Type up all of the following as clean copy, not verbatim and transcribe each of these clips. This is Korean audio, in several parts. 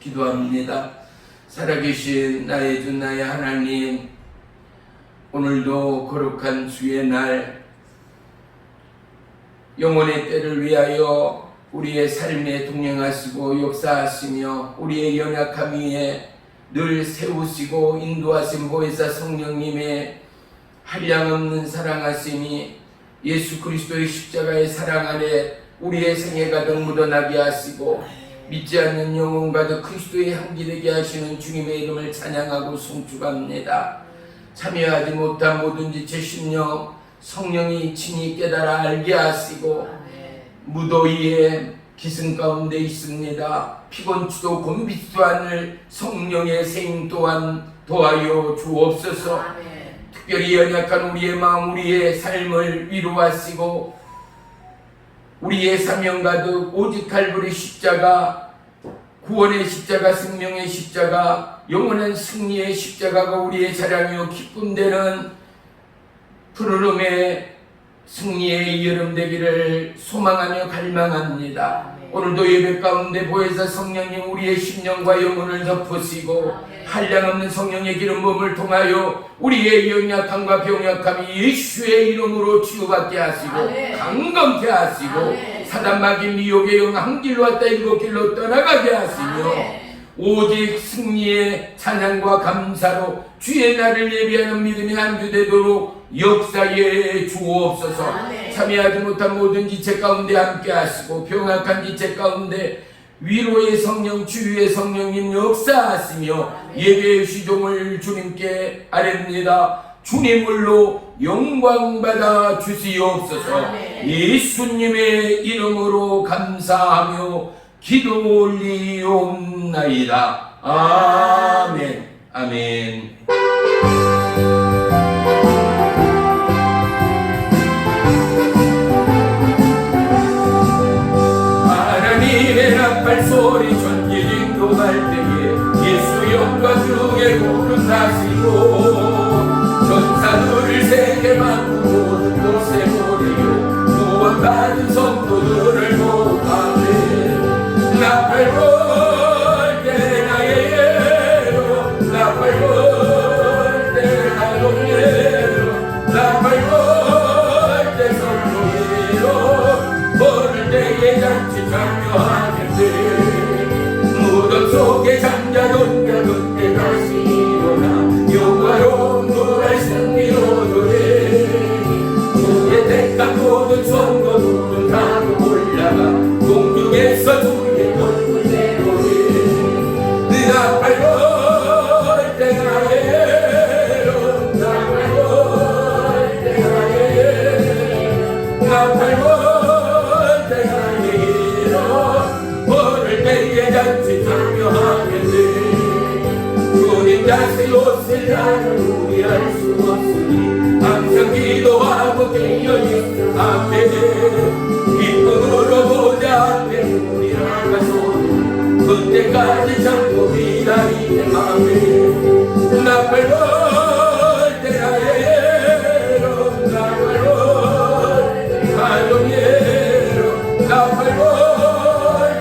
기도합니다. 살아계신 나의 주 나의 하나님, 오늘도 거룩한 주의 날 영혼의 때를 위하여 우리의 삶에 동행하시고 역사하시며 우리의 연약함 위에 늘 세우시고 인도하신 보혜사 성령님의 한량없는 사랑하심이 예수 그리스도의 십자가의 사랑 안에 우리의 생애 가득 묻어나게 하시고 믿지 않는 영혼 가득 그리스도의 향기 되게 하시는 주님의 이름을 찬양하고 송축합니다. 참여하지 못한 모든 지체 심령 성령이 친히 깨달아 알게 하시고 무더위에 기승 가운데 있습니다. 피곤치도 곤비지도 않을 성령의 세임 또한 도하여 주옵소서. 특별히 연약한 우리의 마음, 우리의 삶을 위로하시고 우리의 사명 가득 오직 칼부리 십자가, 구원의 십자가, 생명의 십자가, 영원한 승리의 십자가가 우리의 자랑이요 기쁨 되는 푸르름의 승리의 여름 되기를 소망하며 갈망합니다. 오늘도 예배 가운데 보혜사 성령님 우리의 심령과 영혼을 덮으시고 한량없는 성령의 기름 부음을 통하여 우리의 연약함과 병약함이 예수의 이름으로 치유받게 하시고 강건케 하시고 사단 마귀 미혹의 영 한 길로 왔다 일곱 길로 떠나가게 하시며 오직 승리의 찬양과 감사로 주의 날을 예비하는 믿음이 한 주 되도록 역사에 주옵소서. 참여하지 못한 모든 지체 가운데 함께 하시고 병약한 지체 가운데 위로의 성령, 치유의 성령님 역사하시며 예배의 시종을 주님께 아뢰옵니다. 주님을로 영광 받아 주시옵소서. 예수님의 이름으로 감사하며 기도 올리옵나이다. 아멘. 아멘. 하나님의 나팔 소리 전기진도 갈 때에 예수 영광 주의 복을 다시고 전사들을 세계 만국 모든 곳에 보내요 구원받은 성도들을 모아내 나팔 불 때 나의 예로 나팔 불 때 나의 예로 나팔 불 때 성도예로 부를 때에 잔치 참여하겠네 무덤 속에 잠자던 그때 다시 일어나 영화로운 노래 승리로 노래 주의 택한 모든 성도 부른 타고 올라가 공중에서 주의 얼굴 내로래 네 나팔 불 때 나의 예로 나팔 불 때 나의 예로 나팔 불 때 나의 예로 부를 때에 잔치 참여하겠네 주님 다시 오시라는 우리 알 수 없으니 항상 기도하고 깨어있어 아멘 기쁨으로 보자 아멘 우리 나가소니 그때까지 참고 기다리네 아멘 나팔 불 때 나의 예로 나팔 불 때 가족 예로 나팔 불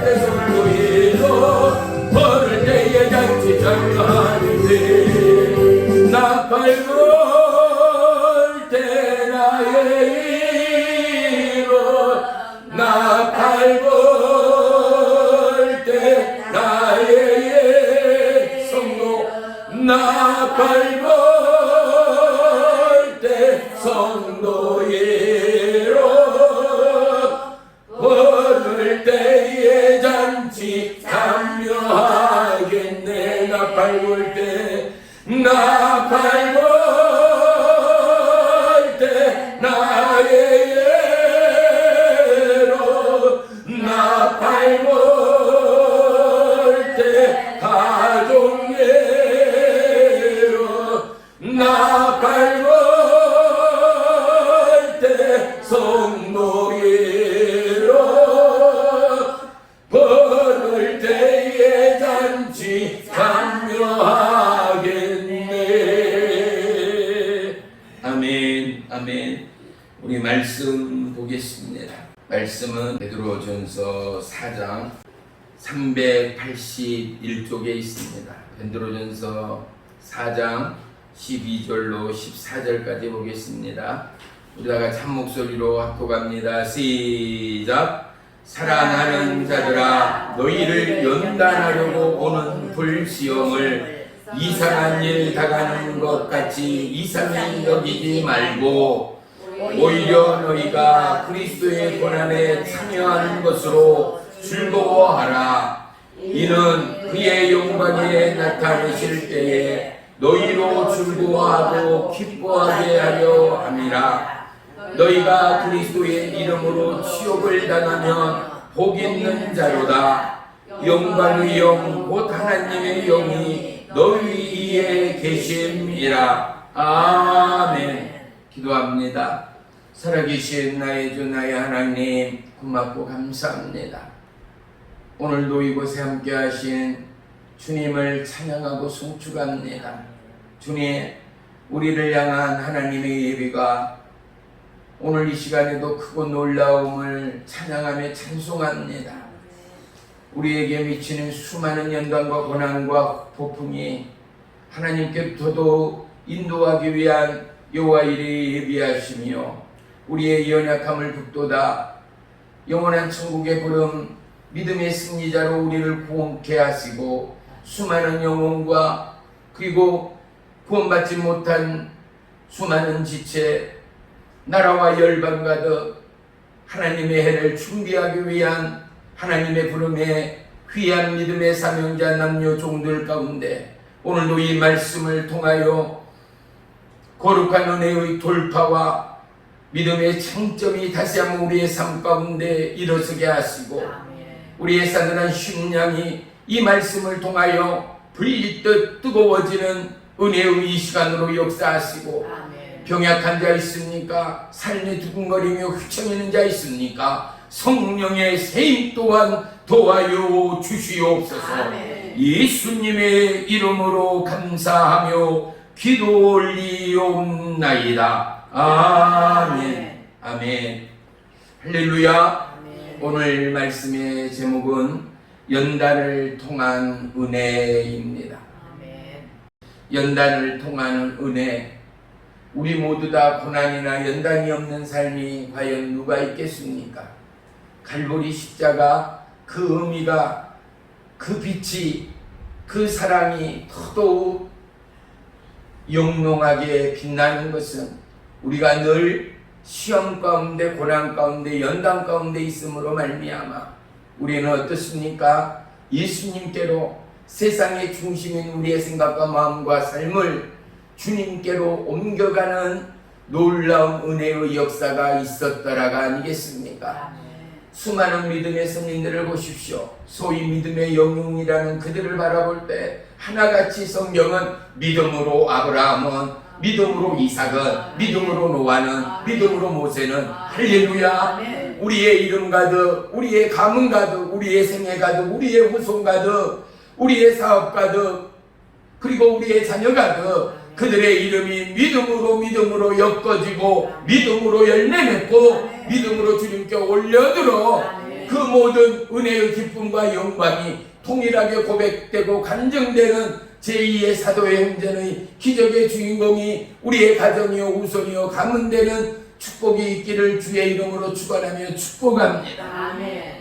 때 성도 예로 부를 때에 잔치 참여하는데 나팔 불 때 나의 이로 나팔 불 때 나의 예 성도 나팔 불 때 성도예로 부를 때에 잔치 참여하겠네 나팔 불 때 나팔 불 때 나의 예로 나팔 불 때 가족 예로 나팔 불 때 성도 예로 부를 때에 잔치 참여하겠네. 아멘. 아멘. 우리 말씀 보겠습니다. 말씀은 베드로전서 4장 381쪽에 있습니다. 베드로전서 4장 12절로 14절까지 보겠습니다. 우리 다 같이 한 목소리로 합독합니다. 시작. 사랑하는 자들아 너희를 연단하려고 오는 불시험을 이상한 일 당하는 것 같이 이상히 여기지 말고 오히려 너희가 그리스도의 고난에 참여하는 것으로 즐거워하라. 이는 그의 영광에 나타나실 때에 너희로 즐거워하고 기뻐하게 하려 함이라. 너희가 그리스도의 이름으로 치욕을 당하면 복 있는 자로다. 영광의 영 곧 하나님의 영이 너희 위에 계심이라. 아멘. 기도합니다. 살아계신 나의 주 나의 하나님, 고맙고 감사합니다. 오늘도 이곳에 함께 하신 주님을 찬양하고 송축합니다. 주님, 우리를 향한 하나님의 예비가 오늘 이 시간에도 크고 놀라움을 찬양하며 찬송합니다. 우리에게 미치는 수많은 연단과 고난과 폭풍이 하나님께로부터 인도하기 위한 여호와 일에 예비하시며 우리의 연약함을 북돋아 영원한 천국의 부름 믿음의 승리자로 우리를 구원케 하시고 수많은 영혼과 그리고 구원받지 못한 수많은 지체 나라와 열방 가득 하나님의 해를 준비하기 위한 하나님의 부름에 귀한 믿음의 사명자 남녀 종들 가운데 오늘도 이 말씀을 통하여 거룩한 은혜의 돌파와 믿음의 창점이 다시 한번 우리의 삶 가운데 일어서게 하시고 우리의 싸늘한 심령이 이 말씀을 통하여 불리듯 뜨거워지는 은혜의 이 시간으로 역사하시고 병약한 자 있습니까? 삶에 두근거리며 휘청이는 자 있습니까? 성령의 세임 또한 도와요 주시옵소서. 예수님의 이름으로 감사하며 기도 올리옵나이다. 아멘. 아멘. 할렐루야. 아멘. 오늘 말씀의 제목은 연단을 통한 은혜입니다. 아멘. 연단을 통한 은혜. 우리 모두 다 고난이나 연단이 없는 삶이 과연 누가 있겠습니까? 갈보리 십자가 그 의미가, 그 빛이, 그 사랑이 더더욱 영롱하게 빛나는 것은 우리가 늘 시험 가운데 고난 가운데 연단 가운데 있음으로 말미암아 우리는 어떻습니까? 예수님께로 세상의 중심인 우리의 생각과 마음과 삶을 주님께로 옮겨가는 놀라운 은혜의 역사가 있었더라가 아니겠습니까? 수많은 믿음의 성인들을 보십시오. 소위 믿음의 영웅이라는 그들을 바라볼 때 하나같이 성경은 믿음으로 아브라함은, 믿음으로 이삭은, 믿음으로 노아는, 믿음으로 모세는, 할렐루야. 우리의 이름 가득, 우리의 가문 가득, 우리의 생애 가득, 우리의 후손 가득, 우리의 사업 가득, 그리고 우리의 자녀 가득 그들의 이름이 믿음으로 엮어지고 믿음으로 열매 맺고 믿음으로 주님께 올려들어 그 모든 은혜의 기쁨과 영광이 통일하게 고백되고 간증되는 제2의 사도의 행전의 기적의 주인공이 우리의 가정이요 후손이요 가문되는 축복이 있기를 주의 이름으로 축원하며 축복합니다. 아멘.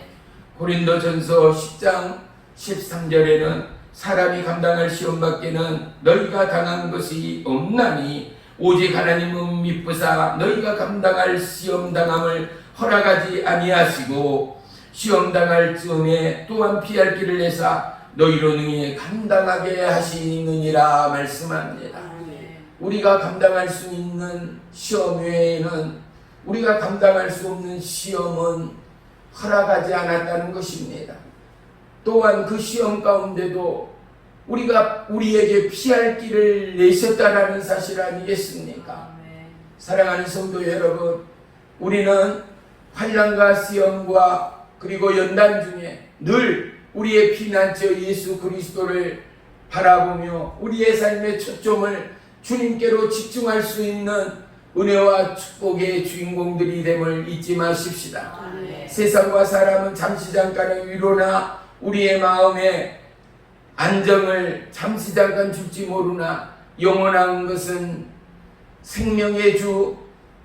고린도전서 10장 13절에는 사람이 감당할 시험 밖에는 너희가 당한 것이 없나니 오직 하나님은 미쁘사 너희가 감당할 시험 당함을 허락하지 아니하시고 시험 당할 즈음에 또한 피할 길을 내사 너희로 능히 감당하게 하시느니라 말씀합니다. 우리가 감당할 수 있는 시험 외에는 우리가 감당할 수 없는 시험은 허락하지 않았다는 것입니다. 또한 그 시험 가운데도 우리가 우리에게 피할 길을 내셨다라는 사실 아니겠습니까? 사랑하는 성도 여러분, 우리는 환난과 시험과 그리고 연단 중에 늘 우리의 피난처 예수 그리스도를 바라보며 우리의 삶의 초점을 주님께로 집중할 수 있는 은혜와 축복의 주인공들이 됨을 잊지 마십시다. 세상과 사람은 잠시 잠깐의 위로나 우리의 마음에 안정을 잠시 잠깐 줄지 모르나 영원한 것은 생명의 주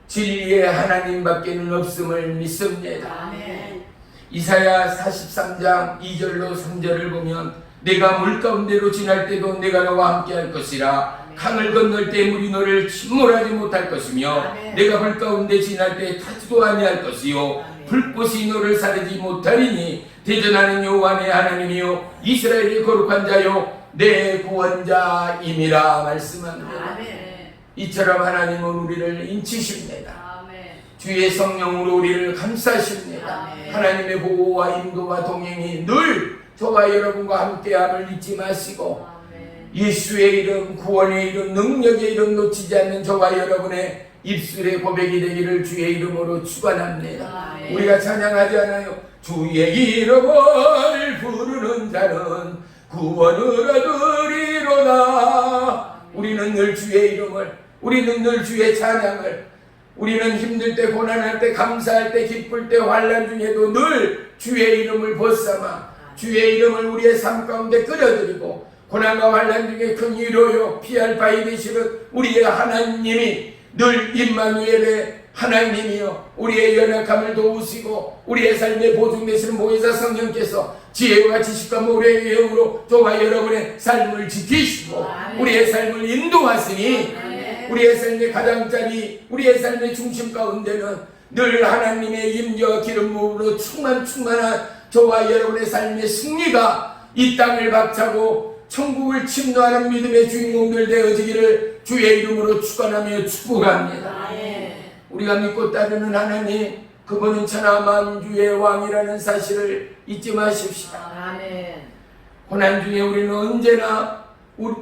진리의 하나님밖에는 없음을 믿습니다. 아멘. 이사야 43장 2절로 3절을 보면 내가 물 가운데로 지날 때도 내가 너와 함께 할 것이라. 아멘. 강을 건널 때 물이 너를 침몰하지 못할 것이며 아멘. 내가 불 가운데 지날 때 타지도 아니할 것이요 아멘. 불꽃이 너를 사르지 못하리니 대전하는 여호와 내 하나님이요 이스라엘의 거룩한 자요 내 구원자임이라 말씀합니다. 아멘. 이처럼 하나님은 우리를 인치십니다. 아멘. 주의 성령으로 우리를 감싸십니다. 아멘. 하나님의 보호와 인도와 동행이 늘 저와 여러분과 함께함을 잊지 마시고 예수의 이름, 구원의 이름, 능력의 이름 놓치지 않는 저와 여러분의 입술의 고백이 되기를 주의 이름으로 축원합니다. 아멘. 우리가 찬양하지 않아요? 주의 이름을 부르는 자는 구원을 얻으리로다. 우리는 늘 주의 이름을, 우리는 늘 주의 찬양을, 우리는 힘들 때, 고난할 때, 감사할 때, 기쁠 때, 환난 중에도 늘 주의 이름을 벗삼아 주의 이름을 우리의 삶 가운데 끌어들이고 고난과 환난 중에 큰 위로요 피할 바위 되시는 우리의 하나님이 늘 임마누엘의 하나님이요 우리의 연약함을 도우시고 우리의 삶의 보증 되시는 보혜사 성령께서 지혜와 지식과 모래의 영으로 저와 여러분의 삶을 지키시고 우리의 삶을 인도하시니 우리의 삶의 가장자리, 우리의 삶의 중심 가운데는 늘 하나님의 임재와 기름 부음으로 충만한 저와 여러분의 삶의 승리가 이 땅을 박차고 천국을 침노하는 믿음의 주인공들 되어지기를 주의 이름으로 축원하며 축복합니다. 우리가 믿고 따르는 하나님, 그분은 천하 만주의 왕이라는 사실을 잊지 마십시오. 고난 중에 우리는 언제나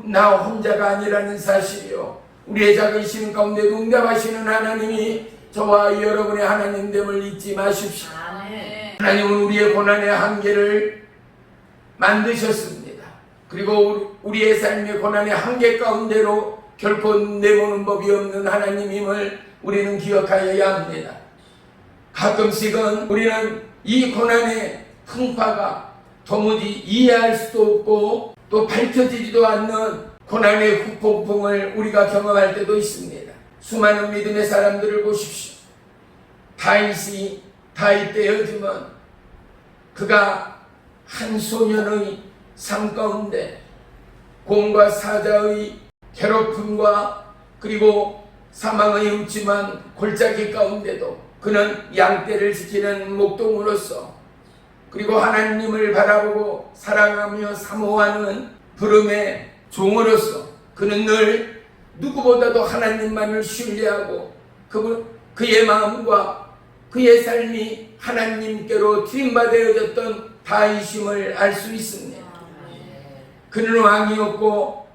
나 혼자가 아니라는 사실이요 우리의 작은 시름 가운데 응답하시는 하나님이 저와 여러분의 하나님됨을 잊지 마십시오. 하나님은 우리의 고난의 한계를 만드셨습니다. 그리고 우리의 삶의 고난의 한계 가운데로 결코 내모는 법이 없는 하나님임을 우리는 기억하여야 합니다. 가끔씩은 우리는 이 고난의 풍파가 도무지 이해할 수도 없고 또 밝혀지지도 않는 고난의 후폭풍을 우리가 경험할 때도 있습니다. 수많은 믿음의 사람들을 보십시오. 다윗이 다윗 때였지만 그가 한 소년의 삶 가운데 공과 사자의 괴롭힘과 그리고 사망의 음침한 골짜기 가운데도 그는 양떼를 지키는 목동으로서 그리고 하나님을 바라보고 사랑하며 사모하는 부름의 종으로서 그는 늘 누구보다도 하나님만을 신뢰하고 그의 마음과 그의 삶이 하나님께로 드림받아졌던 다윗임을 알 수 있습니다. 그는 왕이었고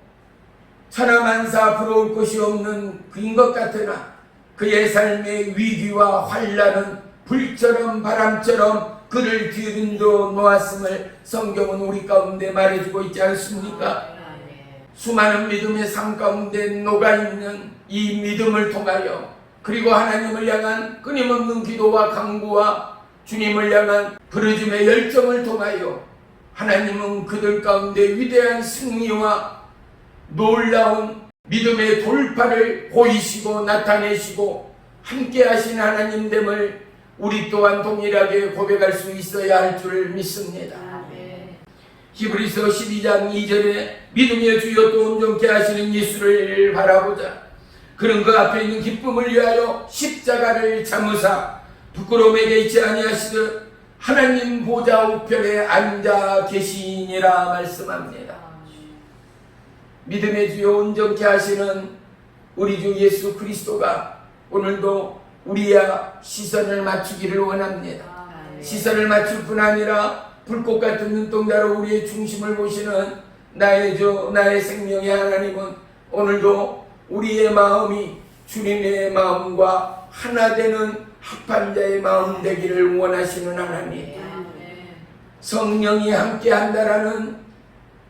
천하만사 부러울 것이 없는 그인 것 같으나 그의 삶의 위기와 환난은 불처럼 바람처럼 그를 뒤흔들어 놓았음을 성경은 우리 가운데 말해주고 있지 않습니까? 수많은 믿음의 삶 가운데 녹아있는 이 믿음을 통하여 그리고 하나님을 향한 끊임없는 기도와 간구와 주님을 향한 부르짖음의 열정을 통하여 하나님은 그들 가운데 위대한 승리와 놀라운 믿음의 돌파를 보이시고 나타내시고 함께 하신 하나님됨을 우리 또한 동일하게 고백할 수 있어야 할 줄 믿습니다. 히브리서 12장 2절에 믿음의 주여 또 온전케 하시는 예수를 바라보자. 그는 그 앞에 있는 기쁨을 위하여 십자가를 참으사 부끄러움에 있지 아니하시듯 하나님 보좌 우편에 앉아 계시니라 말씀합니다. 믿음의 주여 온전케 하시는 우리 주 예수 그리스도가 오늘도 우리의 시선을 맞추기를 원합니다. 시선을 맞출 뿐 아니라 불꽃 같은 눈동자로 우리의 중심을 보시는 나의 주 나의 생명의 하나님은 오늘도 우리의 마음이 주님의 마음과 하나 되는 합한 자의 마음 되기를 원하시는 하나님, 성령이 함께 한다라는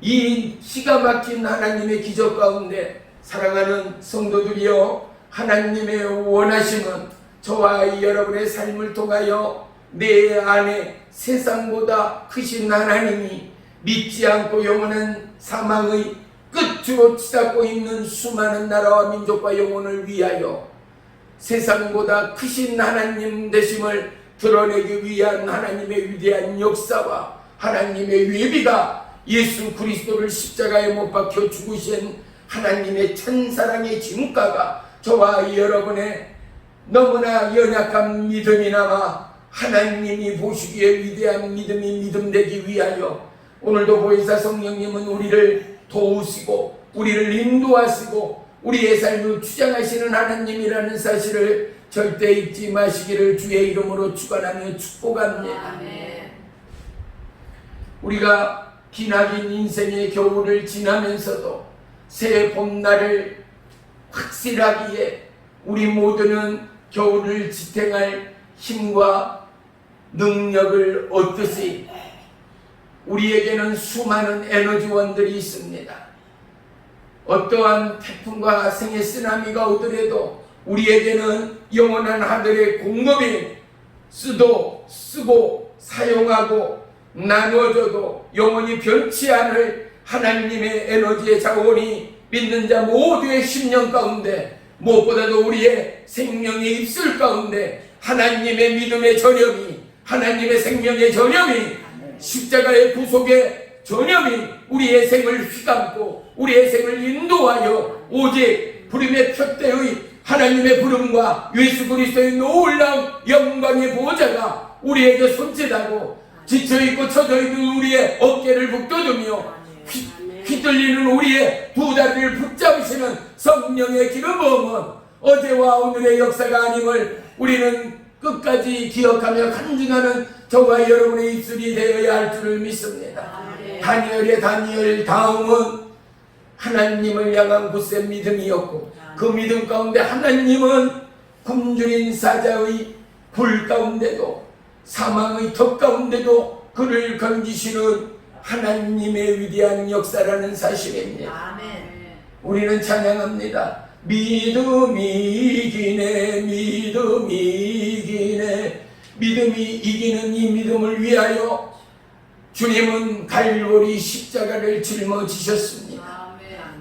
이 기가 막힌 하나님의 기적 가운데 사랑하는 성도들이여, 하나님의 원하심은 저와 여러분의 삶을 통하여 내 안에 세상보다 크신 하나님이 믿지 않고 영원한 사망의 끝으로 치닫고 있는 수많은 나라와 민족과 영혼을 위하여 세상보다 크신 하나님 되심을 드러내기 위한 하나님의 위대한 역사와 하나님의 예비가 예수 그리스도를 십자가에 못 박혀 죽으신 하나님의 천사랑의 진가가 저와 여러분의 너무나 연약한 믿음이나마 하나님이 보시기에 위대한 믿음이 믿음되기 위하여 오늘도 보혜사 성령님은 우리를 도우시고 우리를 인도하시고 우리의 삶을 주장하시는 하나님이라는 사실을 절대 잊지 마시기를 주의 이름으로 축원하며 축복합니다. 우리가 기나긴 인생의 겨울을 지나면서도 새 봄날을 확실하기에 우리 모두는 겨울을 지탱할 힘과 능력을 얻듯이 우리에게는 수많은 에너지원들이 있습니다. 어떠한 태풍과 생의 쓰나미가 오더라도 우리에게는 영원한 하늘의 공급이 쓰고 사용하고 나누어져도 영원히 변치 않을 하나님의 에너지의 자원이 믿는 자 모두의 심령 가운데, 무엇보다도 우리의 생명의 입술 가운데 하나님의 믿음의 전염이, 하나님의 생명의 전염이, 십자가의 구속의 전염이 우리의 생을 휘감고 우리의 생을 인도하여 오직 부름의 표대의 하나님의 부름과 예수 그리스도의 놀라운 영광의 보좌가 우리에게 손짓하고 지쳐있고 처져있는 우리의 어깨를 북돋으며 휘둘리는 우리의 두 다리를 붙잡으시는 성령의 기름 부음은 어제와 오늘의 역사가 아님을 우리는 끝까지 기억하며 간증하는 저와 여러분의 입술이 되어야 할 줄을 믿습니다. 다니엘의 다니엘 다음은 하나님을 향한 굳센 믿음이었고, 그 믿음 가운데 하나님은 굶주린 사자의 불 가운데도 사망의 턱 가운데도 그를 건지시는 하나님의 위대한 역사라는 사실입니다. 우리는 찬양합니다. 믿음이 이기네, 믿음이 이기네. 믿음이 이기는 이 믿음을 위하여 주님은 갈보리 십자가를 짊어지셨습니다.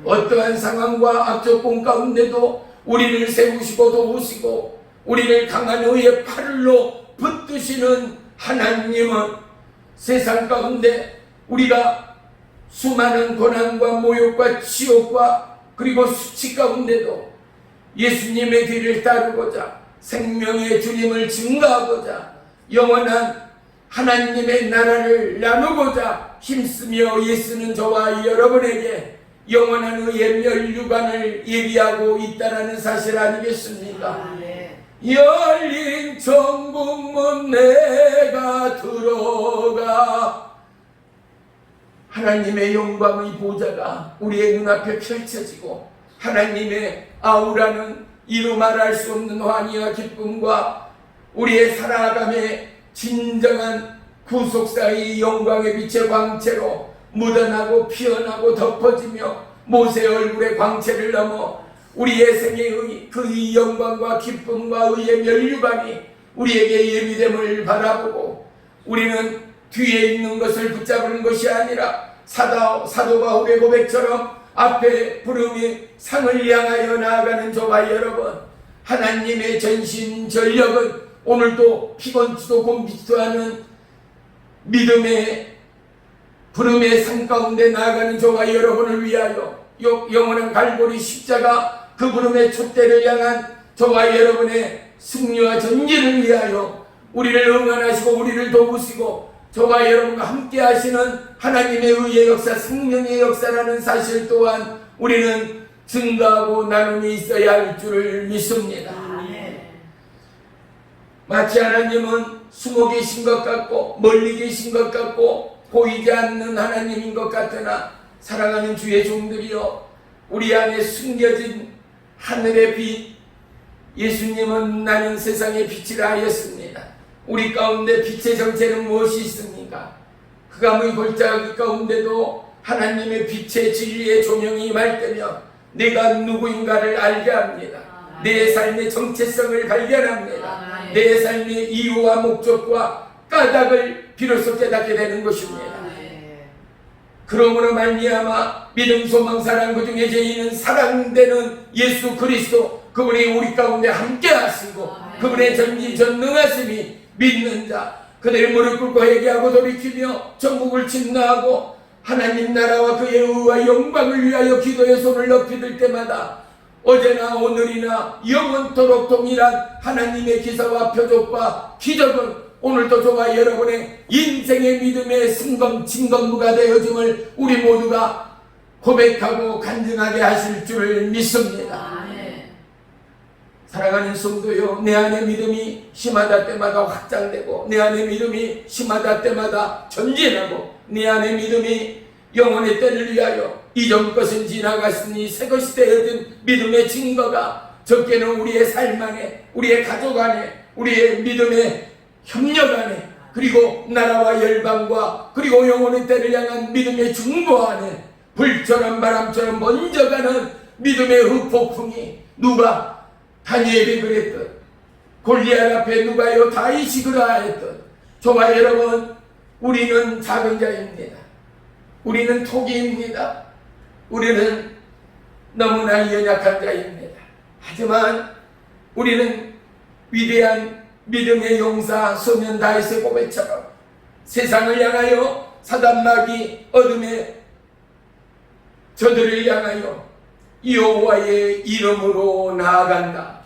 어떠한 상황과 악조건 가운데도 우리를 세우시고 도우시고 우리를 강한 의의 팔로 붙드시는 하나님은 세상 가운데 우리가 수많은 고난과 모욕과 치욕과 그리고 수치 가운데도 예수님의 뒤를 따르고자 생명의 주님을 증거하고자 영원한 하나님의 나라를 나누고자 힘쓰며 예수는 저와 여러분에게 영원한 의의 멸류관을 예비하고 있다라는 사실 아니겠습니까? 열린 천국문 내가 들어가 하나님의 영광의 보좌가 우리의 눈앞에 펼쳐지고 하나님의 아우라는 이루 말할 수 없는 환희와 기쁨과 우리의 살아감의 진정한 구속사의 영광의 빛의 광채로 묻어나고 피어나고 덮어지며 모세 얼굴의 광채를 넘어 우리의 생애의 그 영광과 기쁨과 의의 멸류관이 우리에게 예비됨을 바라보고 우리는 뒤에 있는 것을 붙잡는 것이 아니라 사도 바울의 고백처럼 앞에 부름이 상을 향하여 나아가는 저와 여러분, 하나님의 전심전력은 오늘도 피곤치도 곤비지도 않은 믿음의 부름의 산 가운데 나아가는 저와 여러분을 위하여 영원한 갈보리 십자가 그 부름의 촛대를 향한 저와 여러분의 승리와 전진을 위하여 우리를 응원하시고 우리를 도우시고 저와 여러분과 함께 하시는 하나님의 의의 역사, 성령의 역사라는 사실 또한 우리는 증거하고 나눔이 있어야 할 줄을 믿습니다. 마치 하나님은 숨어 계신 것 같고 멀리 계신 것 같고 보이지 않는 하나님인 것 같으나 사랑하는 주의 종들이여, 우리 안에 숨겨진 하늘의 빛 예수님은 나는 세상의 빛이라 하였습니다. 우리 가운데 빛의 정체는 무엇이 있습니까? 흑암의 골짜기 가운데도 하나님의 빛의 진리의 조명이 임할 때면 내가 누구인가를 알게 합니다. 내 삶의 정체성을 발견합니다. 내 삶의 이유와 목적과 까닭을 비로소 깨닫게 되는 것입니다. 그러므로 말미암아 믿음, 소망, 사랑 그 중에 제일은 사랑되는 예수 그리스도, 그분이 우리 가운데 함께 하시고 그분의 전지전능하심이 믿는 자 그들의 무릎 꿇고 회개하고 돌이키며 전국을 침노하고 하나님 나라와 그의 의와 영광을 위하여 기도의 손을 높이 들 때마다 어제나 오늘이나 영원토록 동일한 하나님의 기사와 표적과 기적은 오늘도 저와 여러분의 인생의 믿음의 승검 진검무가 되어짐을 우리 모두가 고백하고 간증하게 하실 줄을 믿습니다. 사랑하는 성도요, 내 안에 믿음이 심하다 때마다 확장되고, 내 안에 믿음이 심하다 때마다 전진하고, 내 안에 믿음이 영혼의 때를 위하여 이전 것은 지나갔으니 새 것이 되어진 믿음의 증거가 적게는 우리의 삶 안에, 우리의 가족 안에, 우리의 믿음의 협력 안에, 그리고 나라와 열방과 그리고 영혼의 때를 향한 믿음의 중보 안에 불처럼 바람처럼 먼저 가는 믿음의 흑폭풍이, 누가 다니엘이 그랬듯, 골리앗 앞에 누가요 다윗이 그러하였듯, 저와 여러분, 우리는 작은 자입니다. 우리는 토기입니다. 우리는 너무나 연약한 자입니다. 하지만 우리는 위대한 믿음의 용사 소년 다윗의 고백처럼 세상을 향하여 사단마귀 어둠의 저들을 향하여 여호와의 이름으로 나아간다.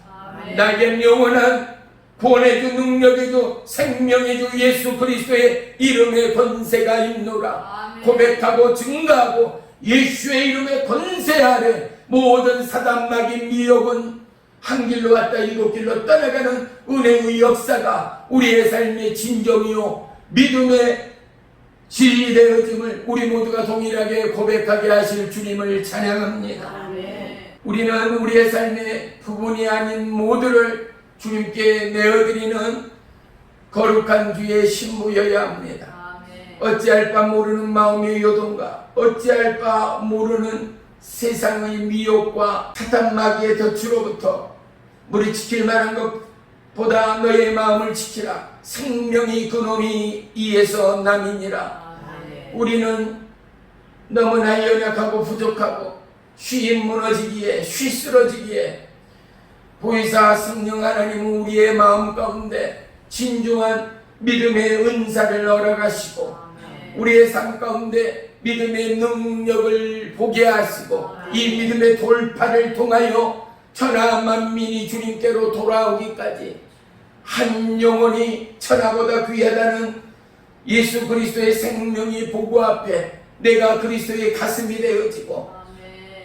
나에겐 영원한 구원의 주, 능력의 주, 생명의 주 예수 그리스도의 이름의 권세가 있노라. 고백하고 증가하고 예수의 이름의 권세 아래 모든 사단마귀 미혹은 한 길로 갔다 일곱 길로 떠나가는 은혜의 역사가 우리의 삶의 진정이요 믿음의 진리 되어짐을 우리 모두가 동일하게 고백하게 하실 주님을 찬양합니다. 아멘. 우리는 우리의 삶의 부분이 아닌 모두를 주님께 내어드리는 거룩한 주의 신부여야 합니다. 아멘. 어찌할 바 모르는 마음의 요동과 어찌할 바 모르는 세상의 미혹과 사탄마귀의 덫으로부터 우리 지킬 만한 것보다 너의 마음을 지키라. 생명이 그놈이 이에서 남이니라. 우리는 너무나 연약하고 부족하고 쉬 무너지기에 쉬 쓰러지기에 보혜사 성령 하나님은 우리의 마음 가운데 진중한 믿음의 은사를 허락하시고 우리의 삶 가운데 믿음의 능력을 보게 하시고 이 믿음의 돌파를 통하여 천하 만민이 주님께로 돌아오기까지 한 영혼이 천하보다 귀하다는 예수 그리스도의 생명이 보고 앞에 내가 그리스도의 가슴이 되어지고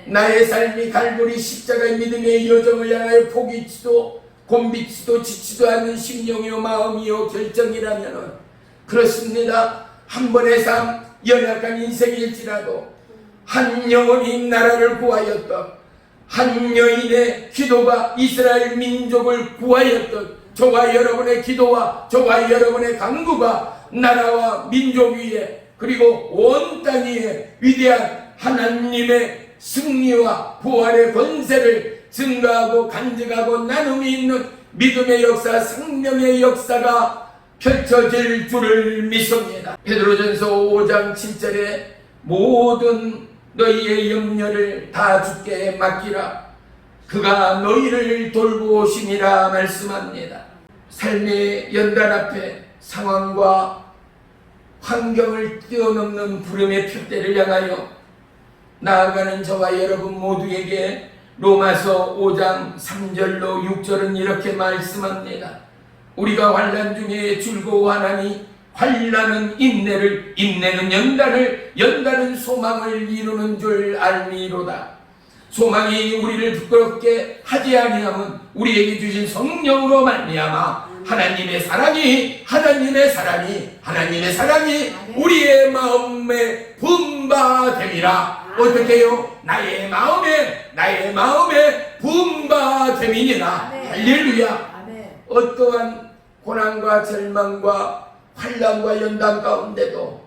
나의 삶이 갈보리 십자가의 믿음의 여정을 향하여 포기치도 곤비치도 지치도 않는 심령이요 마음이요 결정이라면 그렇습니다. 한 번의 삶 연약한 인생일지라도 한 영혼이 나라를 구하였던 한 여인의 기도가 이스라엘 민족을 구하였던 저와 여러분의 기도와 저와 여러분의 간구가 나라와 민족 위에 그리고 온 땅 위에 위대한 하나님의 승리와 부활의 권세를 증가하고 간직하고 나눔이 있는 믿음의 역사, 생명의 역사가 펼쳐질 줄을 믿습니다. 베드로전서 5장 7절에 모든 너희의 염려를 다 주께 맡기라. 그가 너희를 돌보 오심이라 말씀합니다. 삶의 연단 앞에 상황과 환경을 뛰어넘는 부름의 표대를 향하여 나아가는 저와 여러분 모두에게 로마서 5장 3절로 6절은 이렇게 말씀합니다. 우리가 환난 중에 즐거워하나니 환난은 인내를, 인내는 연단을, 연단은 소망을 이루는 줄 알미로다. 소망이 우리를 부끄럽게 하지 아니하면 우리에게 주신 성령으로 말미암아 하나님의 사랑이 우리의 마음에 분바됨이라. 어떻게요? 나의 마음에 분바됨이니라. 할렐루야. 어떠한 고난과 절망과 환난과 연단 가운데도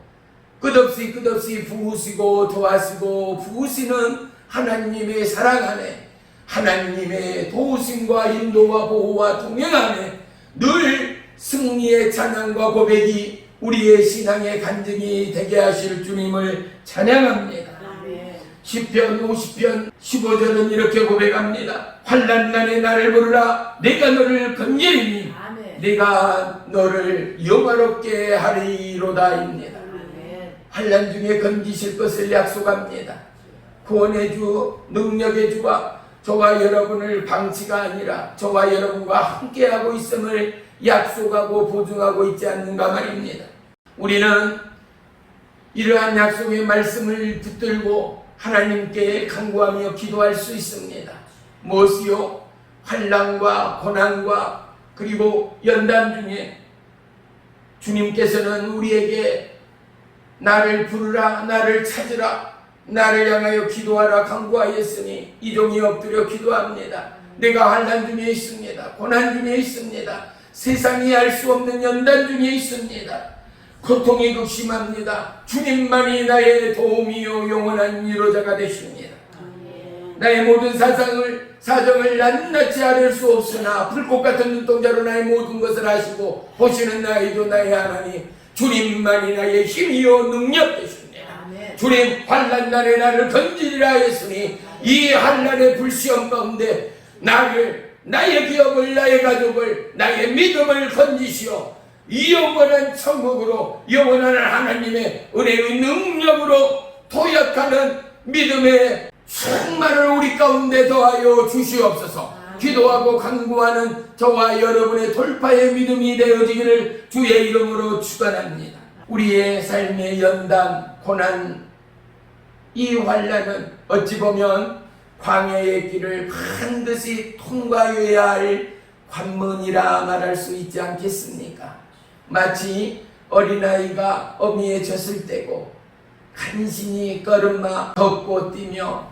끝없이 부으시고 도와시고 부으시는 하나님의 사랑 안에 하나님의 도우심과 인도와 보호와 동행 안에 늘 승리의 찬양과 고백이 우리의 신앙의 간증이 되게 하실 주님을 찬양합니다. 시편 50편 15절은 이렇게 고백합니다. 환난날에 나를 부르라. 내가 너를 건지리니 내가 너를 영화롭게 하리로다입니다. 환난 중에 건지실 것을 약속합니다. 구원의 주, 능력의 주가 저와 여러분을 방치가 아니라 저와 여러분과 함께하고 있음을 약속하고 보증하고 있지 않는가 말입니다. 우리는 이러한 약속의 말씀을 붙들고 하나님께 간구하며 기도할 수 있습니다. 무엇이요? 환난과 고난과 그리고 연단 중에 주님께서는 우리에게 나를 부르라, 나를 찾으라, 나를 향하여 기도하라 간구하였으니 이 종이 엎드려 기도합니다. 내가 환난 중에 있습니다. 고난 중에 있습니다. 세상이 알 수 없는 연단 중에 있습니다. 고통이 극심합니다. 주님만이 나의 도움이요 영원한 위로자가 되십니다. 나의 모든 사정을 낱낱이 아뢰 수 없으나 불꽃 같은 눈동자로 나의 모든 것을 아시고 보시는 나이도 나의 하나님 주님만이 나의 힘이요 능력 되십니다. 주님 환난 날에 나를 건지리라 했으니 이 환난의 불시험 가운데 나의 기업을, 나의 가족을, 나의 믿음을 건지시오. 이 영원한 천국으로, 영원한 하나님의 은혜의 능력으로 도약하는 믿음의 충만을 우리 가운데 더하여 주시옵소서. 기도하고 간구하는 저와 여러분의 돌파의 믿음이 되어지기를 주의 이름으로 축원합니다. 우리의 삶의 연단, 고난, 이 환난은 어찌 보면 광야의 길을 반드시 통과해야 할 관문이라 말할 수 있지 않겠습니까? 마치 어린아이가 어미에 젖을 떼고 간신히 걸음마 걷고 뛰며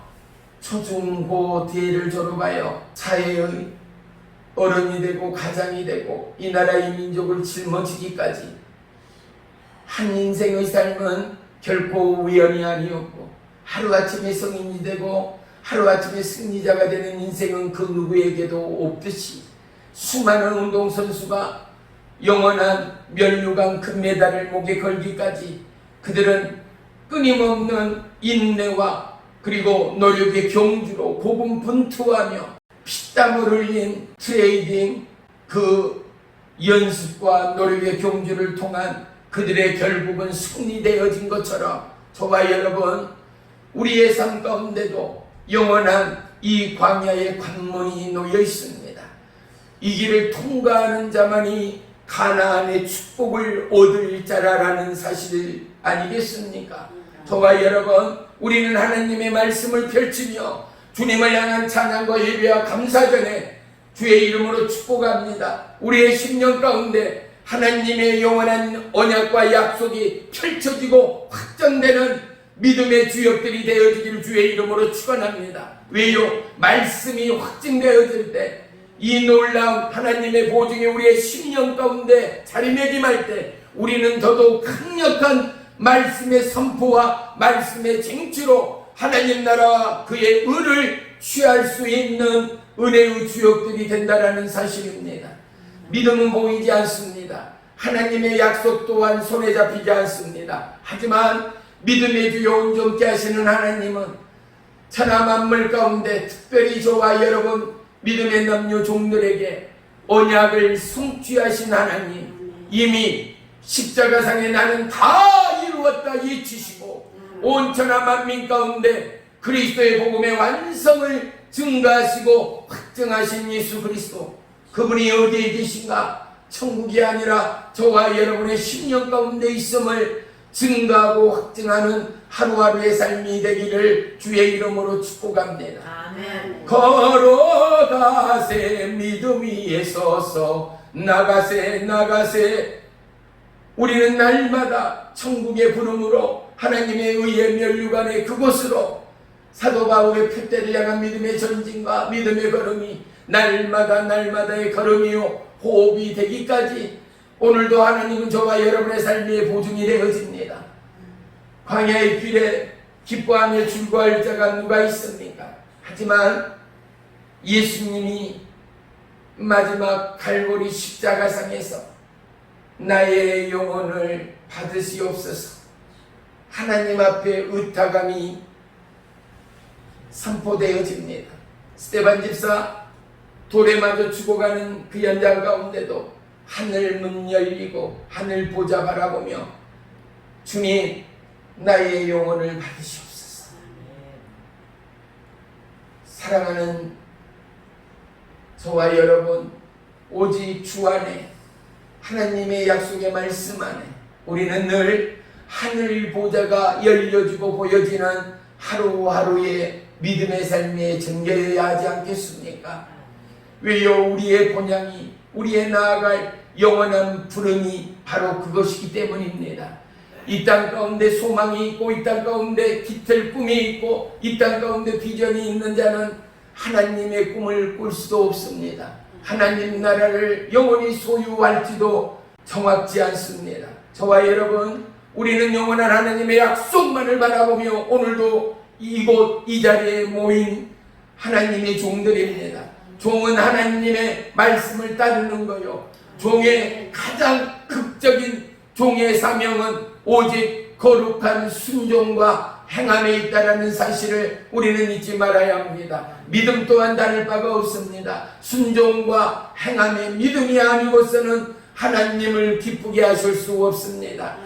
초중고 대를 졸업하여 사회의 어른이 되고 가장이 되고 이 나라의 민족을 짊어지기까지 한 인생의 삶은 결코 우연이 아니었고 하루아침에 성인이 되고 하루아침에 승리자가 되는 인생은 그 누구에게도 없듯이 수많은 운동선수가 영원한 면류관 금메달을 목에 걸기까지 그들은 끊임없는 인내와 그리고 노력의 경주로 고군분투하며 피땀을 흘린 트레이딩 그 연습과 노력의 경주를 통한 그들의 결국은 승리되어진 것처럼 저와 여러분 우리의 삶 가운데도 영원한 이 광야의 관문이 놓여 있습니다. 이 길을 통과하는 자만이 가나안의 축복을 얻을 자라라는 사실 아니겠습니까? 저와 여러분 우리는 하나님의 말씀을 펼치며 주님을 향한 찬양과 예배와 감사전에 주의 이름으로 축복합니다. 우리의 10년 가운데 하나님의 영원한 언약과 약속이 펼쳐지고 확정되는 믿음의 주역들이 되어지기를 주의 이름으로 축원합니다. 왜요? 말씀이 확증되어질 때 이 놀라운 하나님의 보증이 우리의 10년 가운데 자리매김할 때 우리는 더더욱 강력한 말씀의 선포와 말씀의 쟁취로 하나님 나라와 그의 은을 취할 수 있는 은혜의 주역들이 된다라는 사실입니다. 믿음은 보이지 않습니다. 하나님의 약속 또한 손에 잡히지 않습니다. 하지만 믿음의 주요 온전케 하시는 하나님은 천하 만물 가운데 특별히 저와 여러분 믿음의 남녀 종들에게 언약을 성취하신 하나님 이미 십자가상에 나는 다 이루었다 외치시고 온 천하 만민 가운데 그리스도의 복음의 완성을 증가하시고 확증하신 예수 그리스도 그분이 어디에 계신가? 천국이 아니라 저와 여러분의 10년 가운데 있음을 증가하고 확증하는 하루하루의 삶이 되기를 주의 이름으로 축복합니다. 아멘. 걸어가세 믿음 위에 서서 나가세 우리는 날마다 천국의 부름으로 하나님의 의의 면류관의 그곳으로 사도 바울의 표대를 향한 믿음의 전진과 믿음의 걸음이 날마다의 걸음이요 호흡이 되기까지 오늘도 하나님은 저와 여러분의 삶의 보증이 되어집니다. 광야의 길에 기뻐하며 즐거워할 자가 누가 있습니까? 하지만 예수님이 마지막 갈보리 십자가상에서 나의 영혼을 받으시옵소서 하나님 앞에 의탁함이 선포되어집니다. 스데반 집사 돌에 맞아 죽어가는 그 연장 가운데도 하늘 문 열리고 하늘 보좌 바라보며 주님 나의 영혼을 받으시옵소서. 사랑하는 저와 여러분 오직 주 안에 하나님의 약속의 말씀 안에 우리는 늘 하늘 보좌가 열려지고 보여지는 하루하루의 믿음의 삶에 전개해야 하지 않겠습니까? 왜요? 우리의 본향이, 우리의 나아갈 영원한 부름이 바로 그것이기 때문입니다. 이 땅 가운데 소망이 있고, 이 땅 가운데 깃들 꿈이 있고, 이 땅 가운데 비전이 있는 자는 하나님의 꿈을 꿀 수도 없습니다. 하나님 나라를 영원히 소유할지도 정확지 않습니다. 저와 여러분, 우리는 영원한 하나님의 약속만을 바라보며 오늘도 이곳 이 자리에 모인 하나님의 종들입니다. 종은 하나님의 말씀을 따르는 거요. 종의 가장 극적인 종의 사명은 오직 거룩한 순종과 행함에 있다라는 사실을 우리는 잊지 말아야 합니다. 믿음 또한 다를 바가 없습니다. 순종과 행함의 믿음이 아니고서는 하나님을 기쁘게 하실 수 없습니다.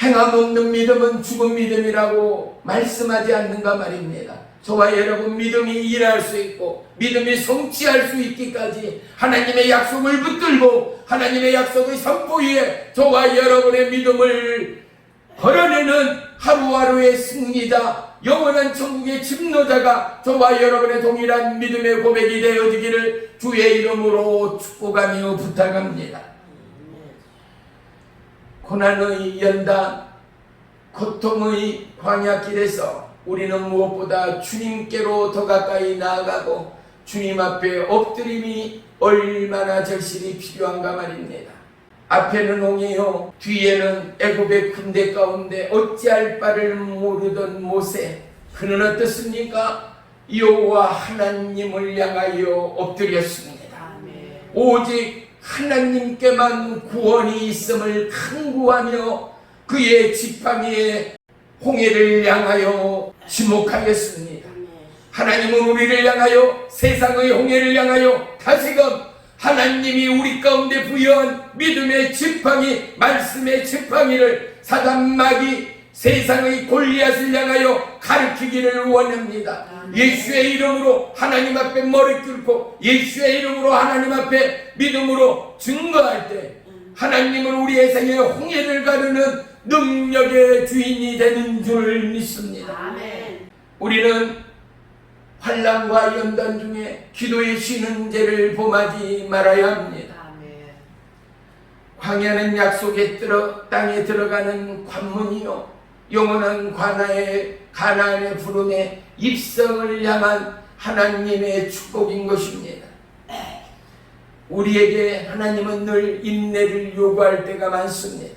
행함 없는 믿음은 죽은 믿음이라고 말씀하지 않는가 말입니다. 저와 여러분, 믿음이 일할 수 있고 믿음이 성취할 수 있기까지 하나님의 약속을 붙들고 하나님의 약속의 선포 위에 저와 여러분의 믿음을 걸어내는 하루하루의 승리자, 영원한 천국의 집노자가 저와 여러분의 동일한 믿음의 고백이 되어지기를 주의 이름으로 축복하며 부탁합니다. 고난의 연단, 고통의 광야길에서 우리는 무엇보다 주님께로 더 가까이 나아가고 주님 앞에 엎드림이 얼마나 절실히 필요한가 말입니다. 앞에는 홍해요, 뒤에는 애굽의 군대 가운데 어찌할 바를 모르던 모세, 그는 어떻습니까? 여호와 하나님을 향하여 엎드렸습니다. 오직 하나님께만 구원이 있음을 간구하며 그의 지팡이에 홍해를 향하여 지목하였습니다. 하나님은 우리를 향하여, 세상의 홍해를 향하여 다시금 하나님이 우리 가운데 부여한 믿음의 지팡이, 말씀의 지팡이를 사단 마귀 세상의 골리앗을 향하여 가르치기를 원합니다. 예수의 이름으로 하나님 앞에 머리 꿇고 예수의 이름으로 하나님 앞에 믿음으로 증거할 때 하나님은 우리의 생에 홍해를 가르는 능력의 주인이 되는 줄 믿습니다. 아멘. 우리는 환난과 연단 중에 기도의 쉬는 죄를 범하지 말아야 합니다. 아멘. 광야는 약속의 땅에 들어가는 관문이요, 영원한 가나안의 부름에 입성을 향한 하나님의 축복인 것입니다. 우리에게 하나님은 늘 인내를 요구할 때가 많습니다.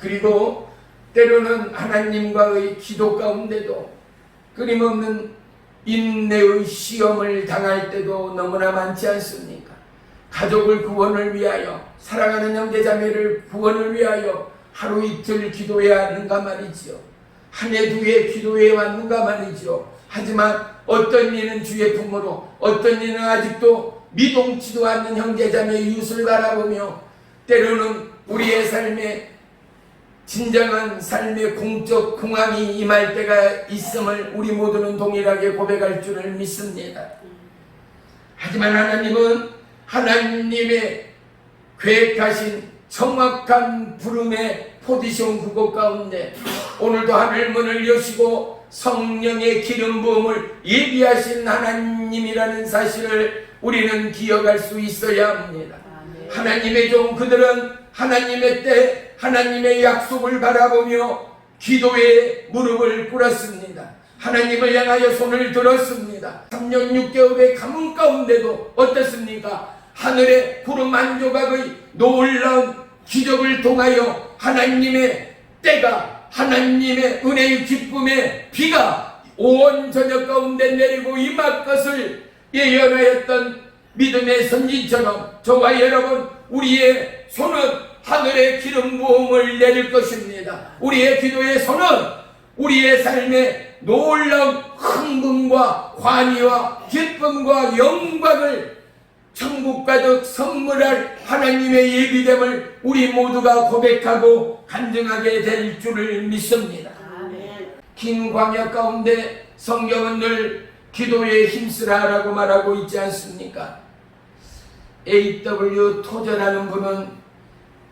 그리고 때로는 하나님과의 기도 가운데도 끊임없는 인내의 시험을 당할 때도 너무나 많지 않습니까? 가족을 구원을 위하여, 사랑하는 형제자매를 구원을 위하여 하루 이틀 기도해야 하는가 말이지요. 한 해 두 해 기도해 왔는가 말이지요. 하지만 어떤 이는 주의 품으로, 어떤 이는 아직도 미동치도 않는 형제자매 이웃을 바라보며 때로는 우리의 삶에 진정한 삶의 공적 공황이 임할 때가 있음을 우리 모두는 동일하게 고백할 줄을 믿습니다. 하지만 하나님은 하나님의 계획하신 정확한 부름의 포지션 그곳 가운데 오늘도 하늘문을 여시고 성령의 기름 부음을 예비하신 하나님이라는 사실을 우리는 기억할 수 있어야 합니다. 하나님의 종 그들은 하나님의 때 하나님의 약속을 바라보며 기도에 무릎을 꿇었습니다. 하나님을 향하여 손을 들었습니다. 3년 6개월의 가뭄 가운데도 어떻습니까? 하늘의 구름 한 조각의 놀라운 기적을 통하여 하나님의 때가, 하나님의 은혜의 기쁨의 비가 온 저녁 가운데 내리고 임할 것을 예언하였던 믿음의 선지처럼 저와 여러분, 우리의 손은 하늘의 기름 부음을 내릴 것입니다. 우리의 기도의 손은 우리의 삶에 놀라운 흥분과 관의와 기쁨과 영광을 천국 가득 선물할 하나님의 예비됨을 우리 모두가 고백하고 간증하게 될 줄을 믿습니다. 아멘. 긴 광야 가운데 성경은 늘 기도에 힘쓰라라고 말하고 있지 않습니까? A.W. 토저라는 분은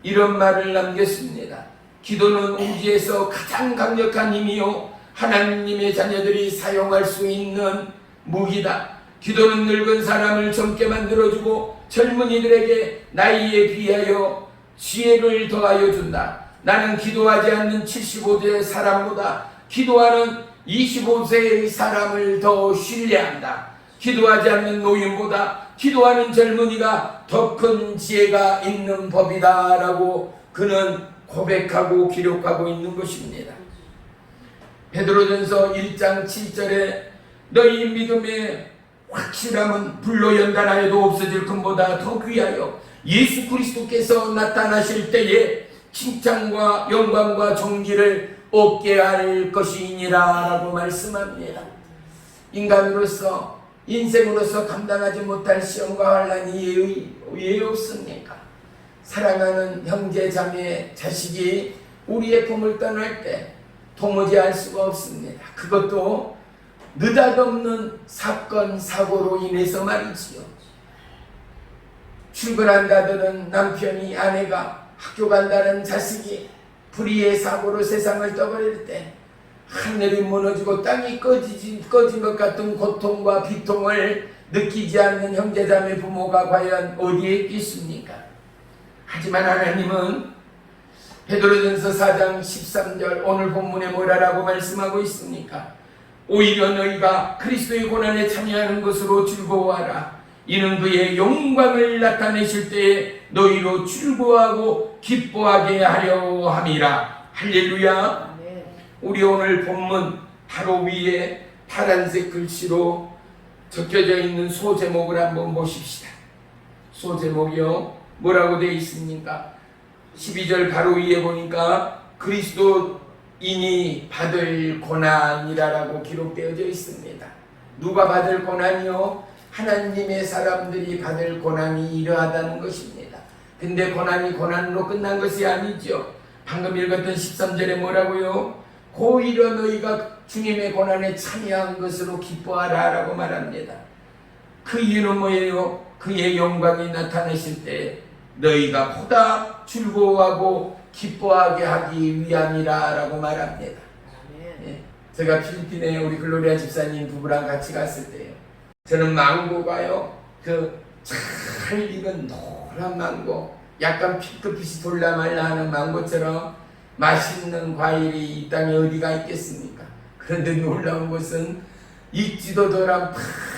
이런 말을 남겼습니다. 기도는 우주에서 가장 강력한 힘이요 하나님의 자녀들이 사용할 수 있는 무기다. 기도는 늙은 사람을 젊게 만들어주고 젊은이들에게 나이에 비하여 지혜를 더하여 준다. 나는 기도하지 않는 75세 사람보다 기도하는 25세의 사람을 더 신뢰한다. 기도하지 않는 노인보다 기도하는 젊은이가 더 큰 지혜가 있는 법이다 라고 그는 고백하고 기록하고 있는 것입니다. 베드로전서 1장 7절에 너희 믿음의 확실함은 불로 연단하여도 없어질 금보다 더 귀하여 예수 그리스도께서 나타나실 때에 칭찬과 영광과 존귀를 얻게 할 것이니라 라고 말씀합니다. 인간으로서 인생으로서 감당하지 못할 시험과 환난이 왜 없습니까? 사랑하는 형제 자매 자식이 우리의 품을 떠날 때 도무지 알 수가 없습니다. 그것도 느닷없는 사건 사고로 인해서 말이지요. 출근한다더는 남편이 아내가 학교 간다는 자식이 불의의 사고로 세상을 떠버릴 때 하늘이 무너지고 땅이 꺼진 것 같은 고통과 비통을 느끼지 않는 형제자매 부모가 과연 어디에 있겠습니까? 하지만 하나님은 베드로전서 4장 13절 오늘 본문에 뭐라고 말씀하고 있습니까? 오히려 너희가 그리스도의 고난에 참여하는 것으로 즐거워하라. 이는 그의 영광을 나타내실 때에 너희로 즐거워하고 기뻐하게 하려 함이라. 할렐루야. 우리 오늘 본문 바로 위에 파란색 글씨로 적혀져 있는 소제목을 한번 보십시다. 소제목이요 뭐라고 되어 있습니까? 12절 바로 위에 보니까 그리스도인이 받을 고난이라고 기록되어져 있습니다. 누가 받을 고난이요? 하나님의 사람들이 받을 고난이 이러하다는 것입니다. 근데 고난이 고난으로 끝난 것이 아니죠. 방금 읽었던 13절에 뭐라고요? 오히려 너희가 주님의 고난에 참여한 것으로 기뻐하라 라고 말합니다. 그 이유는 뭐예요? 그의 영광이 나타나실 때 너희가 보다 즐거워하고 기뻐하게 하기 위함이라 라고 말합니다. 예. 제가 필리핀에 우리 글로리아 집사님 부부랑 같이 갔을 때요, 저는 망고가요 잘 익은 노란 망고, 약간 핑크빛이 돌라말라 하는 망고처럼 맛있는 과일이 이 땅에 어디가 있겠습니까? 그런데 놀라운 것은 익지도 덜한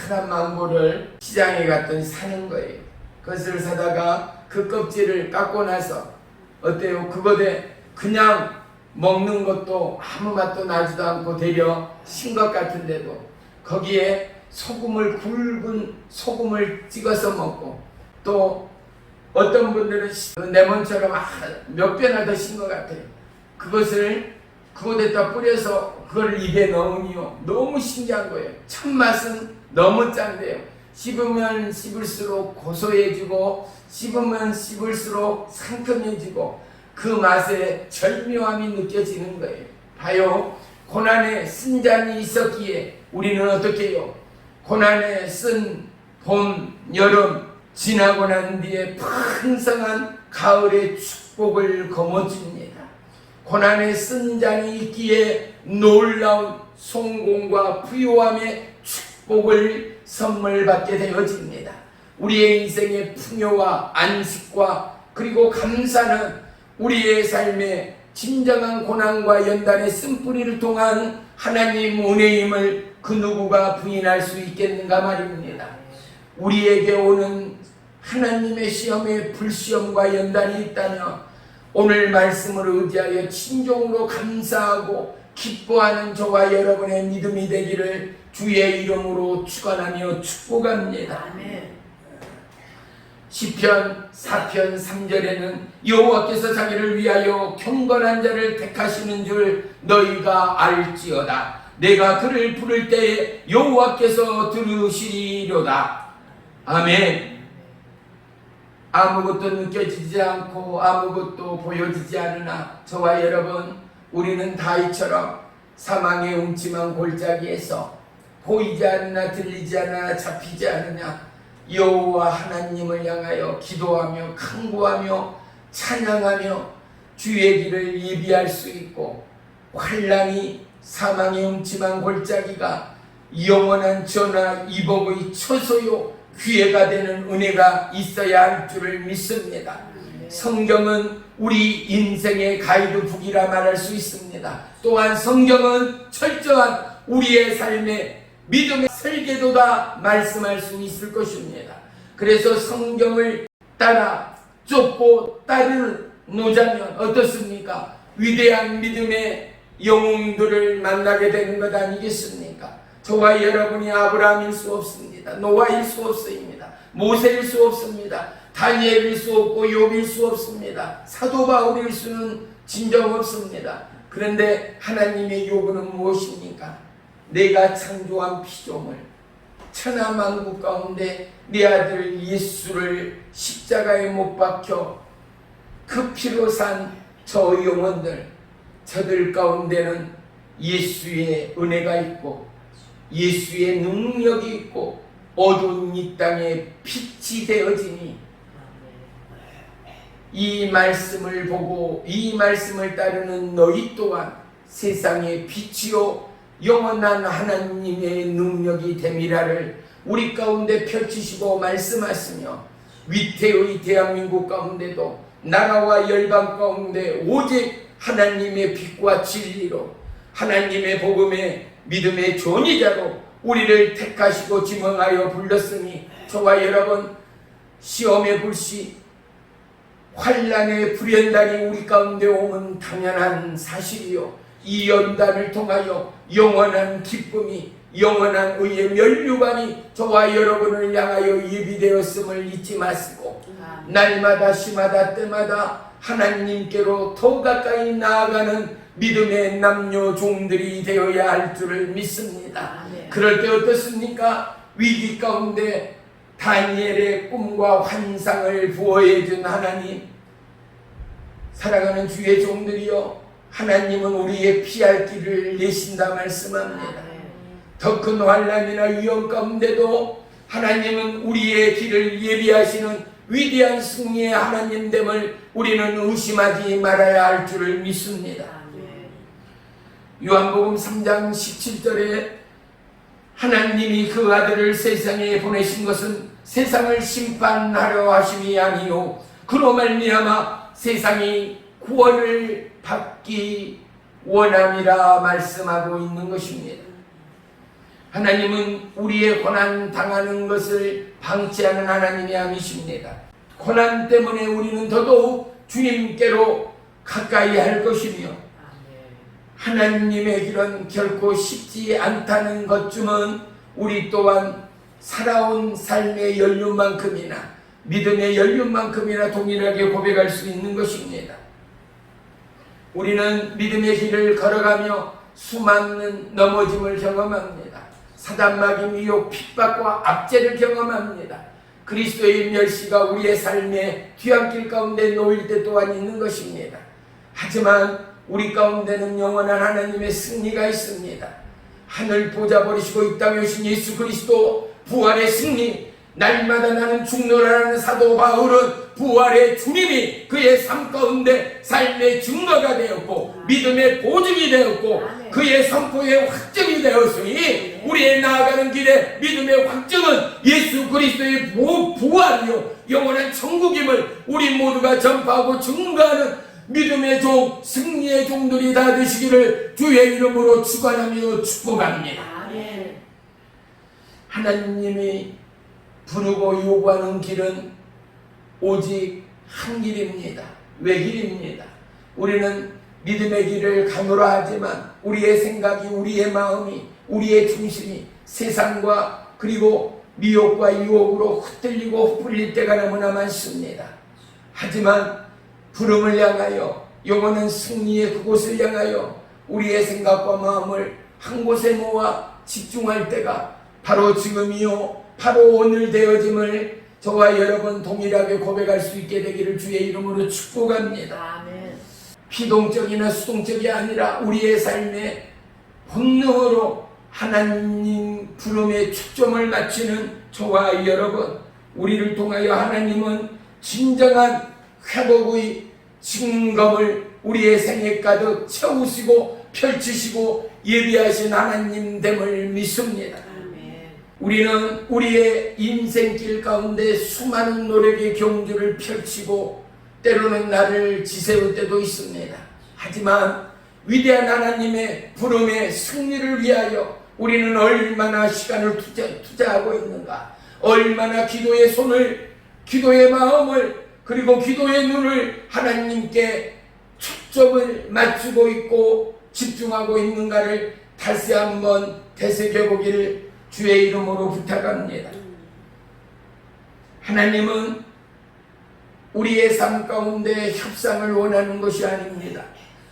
파란 망고를 시장에 갔더니 사는 거예요. 그것을 사다가 그 껍질을 깎고 나서 어때요? 그거에 그냥 먹는 것도 아무 맛도 나지도 않고 되려 신 것 같은데도 거기에 굵은 소금을 찍어서 먹고, 또 어떤 분들은 레몬처럼 몇 배나 더 신 것 같아요. 그것을 그곳에다 뿌려서 그걸 입에 넣으니요 너무 신기한 거예요. 첫 맛은 너무 짠데요, 씹으면 씹을수록 고소해지고 씹으면 씹을수록 상큼해지고 그 맛에 절묘함이 느껴지는 거예요. 봐요, 고난에 쓴 잔이 있었기에 우리는 어떻게 해요? 고난에 쓴 봄, 여름 지나고 난 뒤에 풍성한 가을의 축복을 거머쥡니다. 고난에 쓴 잔이 있기에 놀라운 성공과 부요함의 축복을 선물 받게 되어집니다. 우리의 인생의 풍요와 안식과 그리고 감사는 우리의 삶의 진정한 고난과 연단의 쓴뿌리를 통한 하나님 은혜임을 그 누구가 부인할 수 있겠는가 말입니다. 우리에게 오는 하나님의 시험에 불시험과 연단이 있다면 오늘 말씀을 의지하여 진정으로 감사하고 기뻐하는 저와 여러분의 믿음이 되기를 주의 이름으로 축원하며 축복합니다. 아멘. 시편 4편 3절에는 여호와께서 자기를 위하여 경건한 자를 택하시는 줄 너희가 알지어다. 내가 그를 부를 때에 여호와께서 들으시리로다. 아멘. 아무것도 느껴지지 않고 아무것도 보여지지 않으나 저와 여러분, 우리는 다윗처럼 사망의 음침한 골짜기에서 보이지 않으나 들리지 않으나 잡히지 않으냐 여호와 하나님을 향하여 기도하며 간구하며 찬양하며 주의 길을 예비할 수 있고, 환난이 사망의 음침한 골짜기가 영원한 전하 이복의 처소요 기회가 되는 은혜가 있어야 할 줄을 믿습니다. 성경은 우리 인생의 가이드북이라 말할 수 있습니다. 또한 성경은 철저한 우리의 삶의 믿음의 설계도다 말씀할 수 있을 것입니다. 그래서 성경을 따라 쫓고 따르노자면 어떻습니까? 위대한 믿음의 영웅들을 만나게 되는 것 아니겠습니까? 저와 여러분이 아브라함일 수 없습니다. 노아일 수 없습니다. 모세일 수 없습니다. 다니엘일 수 없고 욥일 수 없습니다. 사도 바울일 수는 진정 없습니다. 그런데 하나님의 요구는 무엇입니까? 내가 창조한 피조물 천하만국 가운데 네 아들 예수를 십자가에 못 박혀 그 피로 산 저 영혼들, 저들 가운데는 예수의 은혜가 있고 예수의 능력이 있고 어두운 이 땅에 빛이 되어지니 이 말씀을 보고 이 말씀을 따르는 너희 또한 세상의 빛이요 영원한 하나님의 능력이 됨이라를 우리 가운데 펼치시고 말씀하시며 위태의 대한민국 가운데도 나라와 열방 가운데 오직 하나님의 빛과 진리로 하나님의 복음의 믿음의 전이자로 우리를 택하시고 지명하여 불렀으니 저와 여러분 시험의 불씨 환난의 불연단이 우리 가운데 오면 당연한 사실이요 이 연단을 통하여 영원한 기쁨이 영원한 의의 면류관이 저와 여러분을 향하여 예비되었음을 잊지 마시고 날마다 시마다 때마다 하나님께로 더 가까이 나아가는 믿음의 남녀 종들이 되어야 할 줄을 믿습니다. 그럴 때 어떻습니까? 위기 가운데 다니엘의 꿈과 환상을 부어해 준 하나님, 사랑하는 주의 종들이여 하나님은 우리의 피할 길을 내신다 말씀합니다. 더 큰 환난이나 위험 가운데도 하나님은 우리의 길을 예비하시는 위대한 승리의 하나님됨을 우리는 의심하지 말아야 할 줄을 믿습니다. 요한복음 3장 17절에 하나님이 그 아들을 세상에 보내신 것은 세상을 심판하려 하심이 아니요 그로 말미암아 세상이 구원을 받기 원함이라 말씀하고 있는 것입니다. 하나님은 우리의 고난 당하는 것을 방치하는 하나님이 아니십니다. 고난 때문에 우리는 더더욱 주님께로 가까이 할 것이며 하나님의 길은 결코 쉽지 않다는 것쯤은 우리 또한 살아온 삶의 연륜만큼이나 믿음의 연륜만큼이나 동일하게 고백할 수 있는 것입니다. 우리는 믿음의 길을 걸어가며 수많은 넘어짐을 경험합니다. 사단마귀 미혹 핍박과 압제를 경험합니다. 그리스도의 멸시가 우리의 삶의 뒤안길 가운데 놓일 때 또한 있는 것입니다. 하지만 우리 가운데는 영원한 하나님의 승리가 있습니다. 하늘 보좌 버리시고 이 땅에 오신 예수 그리스도 부활의 승리, 날마다 나는 죽노라는 사도 바울은 부활의 주님이 그의 삶 가운데 삶의 증거가 되었고 믿음의 보증이 되었고 그의 선포의 확증이 되었으니 우리의 나아가는 길에 믿음의 확증은 예수 그리스도의 부활이요 영원한 천국임을 우리 모두가 전파하고 증거하는 믿음의 종, 승리의 종들이 다 되시기를 주의 이름으로 축원하며 축복합니다. 하나님이 부르고 요구하는 길은 오직 한 길입니다. 외길입니다. 우리는 믿음의 길을 가노라 하지만 우리의 생각이, 우리의 마음이, 우리의 중심이 세상과 그리고 미혹과 유혹으로 흩날리고 흩불릴 때가 너무나 많습니다. 하지만 부름을 향하여 영원한 승리의 그곳을 향하여 우리의 생각과 마음을 한 곳에 모아 집중할 때가 바로 지금이요 바로 오늘 되어짐을 저와 여러분 동일하게 고백할 수 있게 되기를 주의 이름으로 축복합니다. 아멘. 피동적이나 수동적이 아니라 우리의 삶의 본능으로 하나님 부름에 초점을 맞추는 저와 여러분, 우리를 통하여 하나님은 진정한 회복의 증거를 우리의 생에 가득 채우시고 펼치시고 예비하신 하나님 됨을 믿습니다. 우리는 우리의 인생길 가운데 수많은 노력의 경주를 펼치고 때로는 나를 지새울 때도 있습니다. 하지만 위대한 하나님의 부름의 승리를 위하여 우리는 얼마나 시간을 투자하고 있는가, 얼마나 기도의 손을, 기도의 마음을, 그리고 기도의 눈을 하나님께 초점을 맞추고 있고 집중하고 있는가를 다시 한번 되새겨보기를 주의 이름으로 부탁합니다. 하나님은 우리의 삶 가운데 협상을 원하는 것이 아닙니다.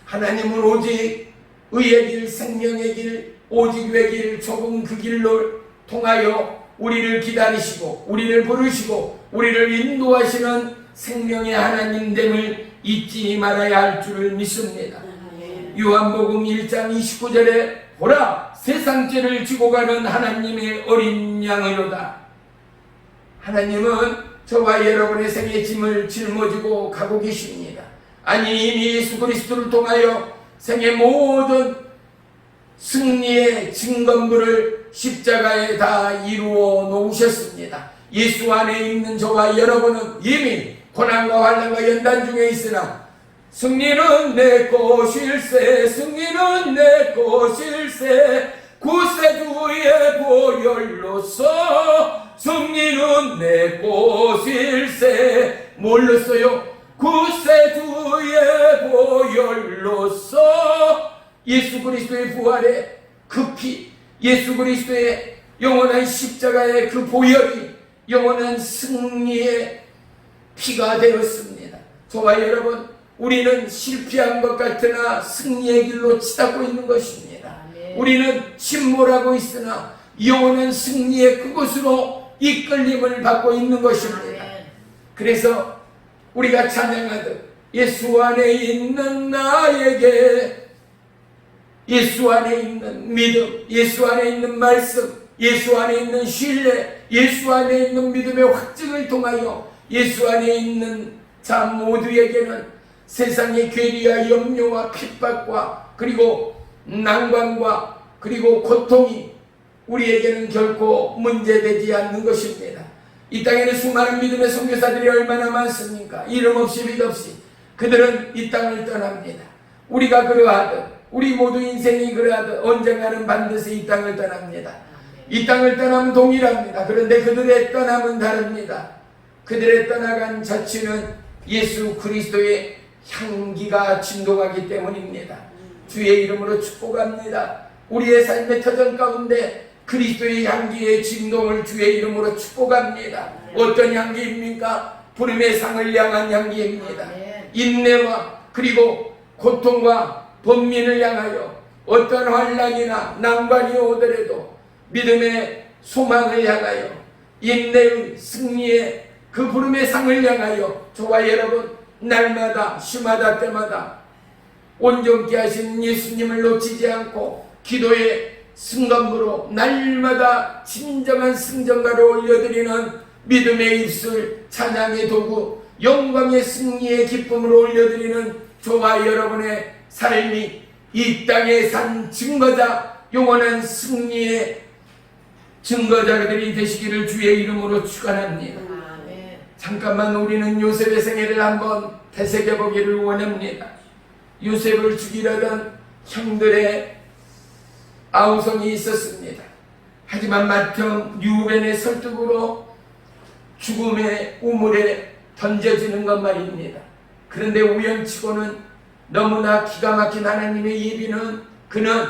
하나님은 오직 의의 길, 생명의 길, 오직의 길, 좁은 그 길로 통하여 우리를 기다리시고 우리를 부르시고 우리를 인도하시는 생명의 하나님 됨을 잊지 말아야 할 줄을 믿습니다. 요한복음 1장 29절에 보라, 세상 죄를 지고 가는 하나님의 어린 양이로다. 하나님은 저와 여러분의 생의 짐을 짊어지고 가고 계십니다. 아니, 이미 예수 그리스도를 통하여 생의 모든 승리의 증거물을 십자가에 다 이루어 놓으셨습니다. 예수 안에 있는 저와 여러분은 이미 고난과 환난과 연단 중에 있으나 승리는 내 것일세, 승리는 내 것일세, 구세주의 보혈로서 승리는 내 것일세. 뭘로써요? 구세주의 보혈로서 예수 그리스도의 부활의 그 피, 예수 그리스도의 영원한 십자가의 그 보혈이 영원한 승리의 피가 되었습니다. 저와 여러분, 우리는 실패한 것 같으나 승리의 길로 치닫고 있는 것입니다. 우리는 침몰하고 있으나 영원한 승리의 그곳으로 이끌림을 받고 있는 것입니다. 그래서 우리가 찬양하듯 예수 안에 있는 나에게, 예수 안에 있는 믿음, 예수 안에 있는 말씀, 예수 안에 있는 신뢰, 예수 안에 있는 믿음의 확증을 통하여 예수 안에 있는 자 모두에게는 세상의 괴리와 염려와 핍박과 그리고 난관과 그리고 고통이 우리에게는 결코 문제되지 않는 것입니다. 이 땅에는 수많은 믿음의 선교사들이 얼마나 많습니까? 이름 없이 빛 없이 그들은 이 땅을 떠납니다. 우리가 그러하듯, 우리 모두 인생이 그러하듯 언젠가는 반드시 이 땅을 떠납니다. 이 땅을 떠나면 동일합니다. 그런데 그들의 떠남은 다릅니다. 그들의 떠나간 자취는 예수 그리스도의 향기가 진동하기 때문입니다. 주의 이름으로 축복합니다. 우리의 삶의 터전 가운데 그리스도의 향기의 진동을 주의 이름으로 축복합니다. 어떤 향기입니까? 부름의 상을 향한 향기입니다. 인내와 그리고 고통과 번민을 향하여 어떤 환난이나 난관이 오더라도 믿음의 소망을 향하여 인내의 승리의 그 부름의 상을 향하여 저와 여러분 날마다 시마다 때마다 온전케 하신 예수님을 놓치지 않고 기도의 승감으로 날마다 진정한 승전가를 올려드리는 믿음의 입술, 찬양의 도구, 영광의 승리의 기쁨을 올려드리는 저와 여러분의 삶이 이 땅에 산 증거자, 영원한 승리의 증거자들이 되시기를 주의 이름으로 축원합니다. 잠깐만 우리는 요셉의 생애를 한번 되새겨보기를 원합니다. 요셉을 죽이려던 형들의 아우성이 있었습니다. 하지만 마침 유벤의 설득으로 죽음의 우물에 던져지는 것 말입니다. 그런데 우연치고는 너무나 기가 막힌 하나님의 예비는 그는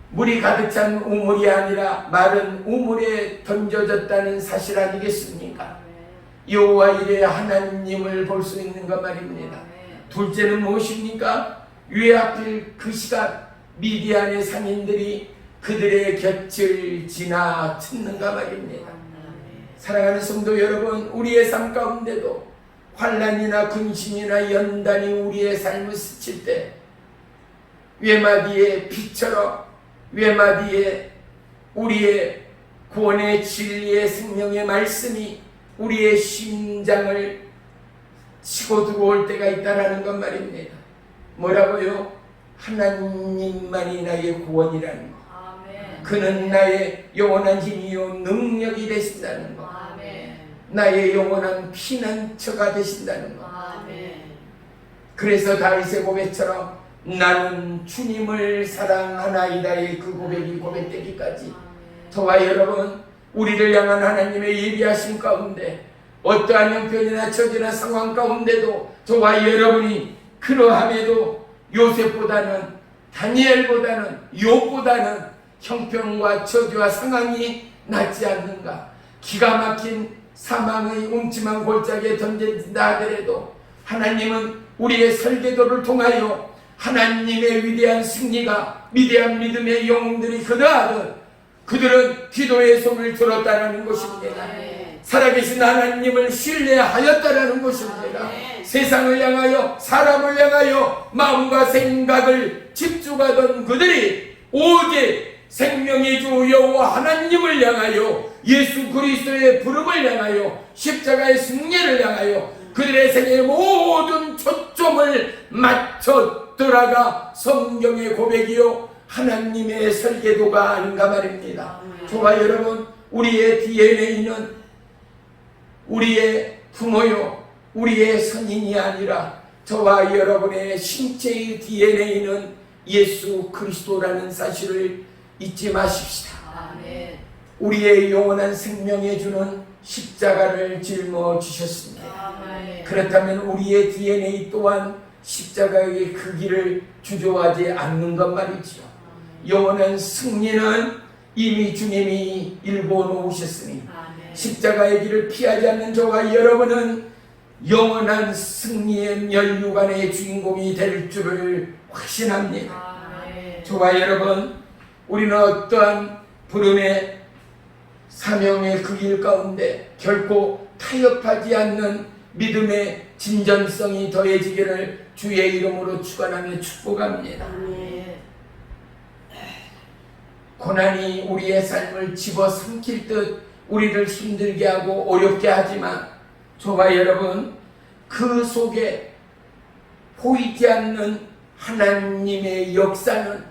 물이 가득 찬 우물이 아니라 마른 우물에 던져졌다는 사실 아니겠습니까? 여호와 이레 하나님을 볼 수 있는 것 말입니다. 둘째는 무엇입니까? 왜 하필 그 시간 미디안의 상인들이 그들의 곁을 지나쳤는가 말입니다. 사랑하는 성도 여러분, 우리의 삶 가운데도 환난이나 근심이나 연단이 우리의 삶을 스칠 때 외마디의 빛처럼 외마디의 우리의 구원의 진리의 생명의 말씀이 우리의 심장을 치고 들어올 때가 있다라는 것 말입니다. 뭐라고요? 하나님만이 나의 구원이라는 것, 아멘. 그는 나의 영원한 힘이요 능력이 되신다는 것, 아멘. 나의 영원한 피난처가 되신다는 것. 아멘. 그래서 다윗의 고백처럼 나는 주님을 사랑하나이다의 그 고백이 고백되기까지 저와 여러분, 우리를 향한 하나님의 예비하심 가운데 어떠한 형편이나 처지나 상황 가운데도 저와 여러분이 그러함에도 요셉보다는, 다니엘보다는, 욥보다는 형편과 처지와 상황이 낫지 않는가, 기가 막힌 사망의 음침한 골짜기에 던져진다 하더라도 하나님은 우리의 설계도를 통하여 하나님의 위대한 승리가, 위대한 믿음의 영웅들이 그러하듯 그들은 기도의 손을 들었다라는 것입니다. 살아계신 하나님을 신뢰하였다라는 것입니다. 세상을 향하여, 사람을 향하여 마음과 생각을 집중하던 그들이 오직 생명의 주 여호와 하나님을 향하여, 예수 그리스도의 부름을 향하여, 십자가의 승리를 향하여 그들의 생애의 모든 초점을 맞췄더라가 성경의 고백이요 하나님의 설계도가 아닌가 말입니다. 저와 여러분, 우리의 DNA는 우리의 부모요, 우리의 선인이 아니라 저와 여러분의 신체의 DNA는 예수 그리스도라는 사실을 잊지 마십시다. 아멘. 우리의 영원한 생명에 주는 십자가를 짊어지셨습니다. 아멘. 그렇다면 우리의 DNA 또한 십자가의 크기를 주저하지 않는 것 말이죠. 영원한 승리는 이미 주님이 일궈 놓으셨으니 아멘. 십자가의 길을 피하지 않는 저와 여러분은 영원한 승리의 면류관의 주인공이 될 줄을 확신합니다. 아멘. 저와 여러분, 우리는 어떠한 부름의 사명의 그 길 가운데 결코 타협하지 않는 믿음의 진전성이 더해지기를 주의 이름으로 축원하며 축복합니다. 아멘. 고난이 우리의 삶을 집어삼킬 듯 우리를 힘들게 하고 어렵게 하지만 저와 여러분, 그 속에 보이지 않는 하나님의 역사는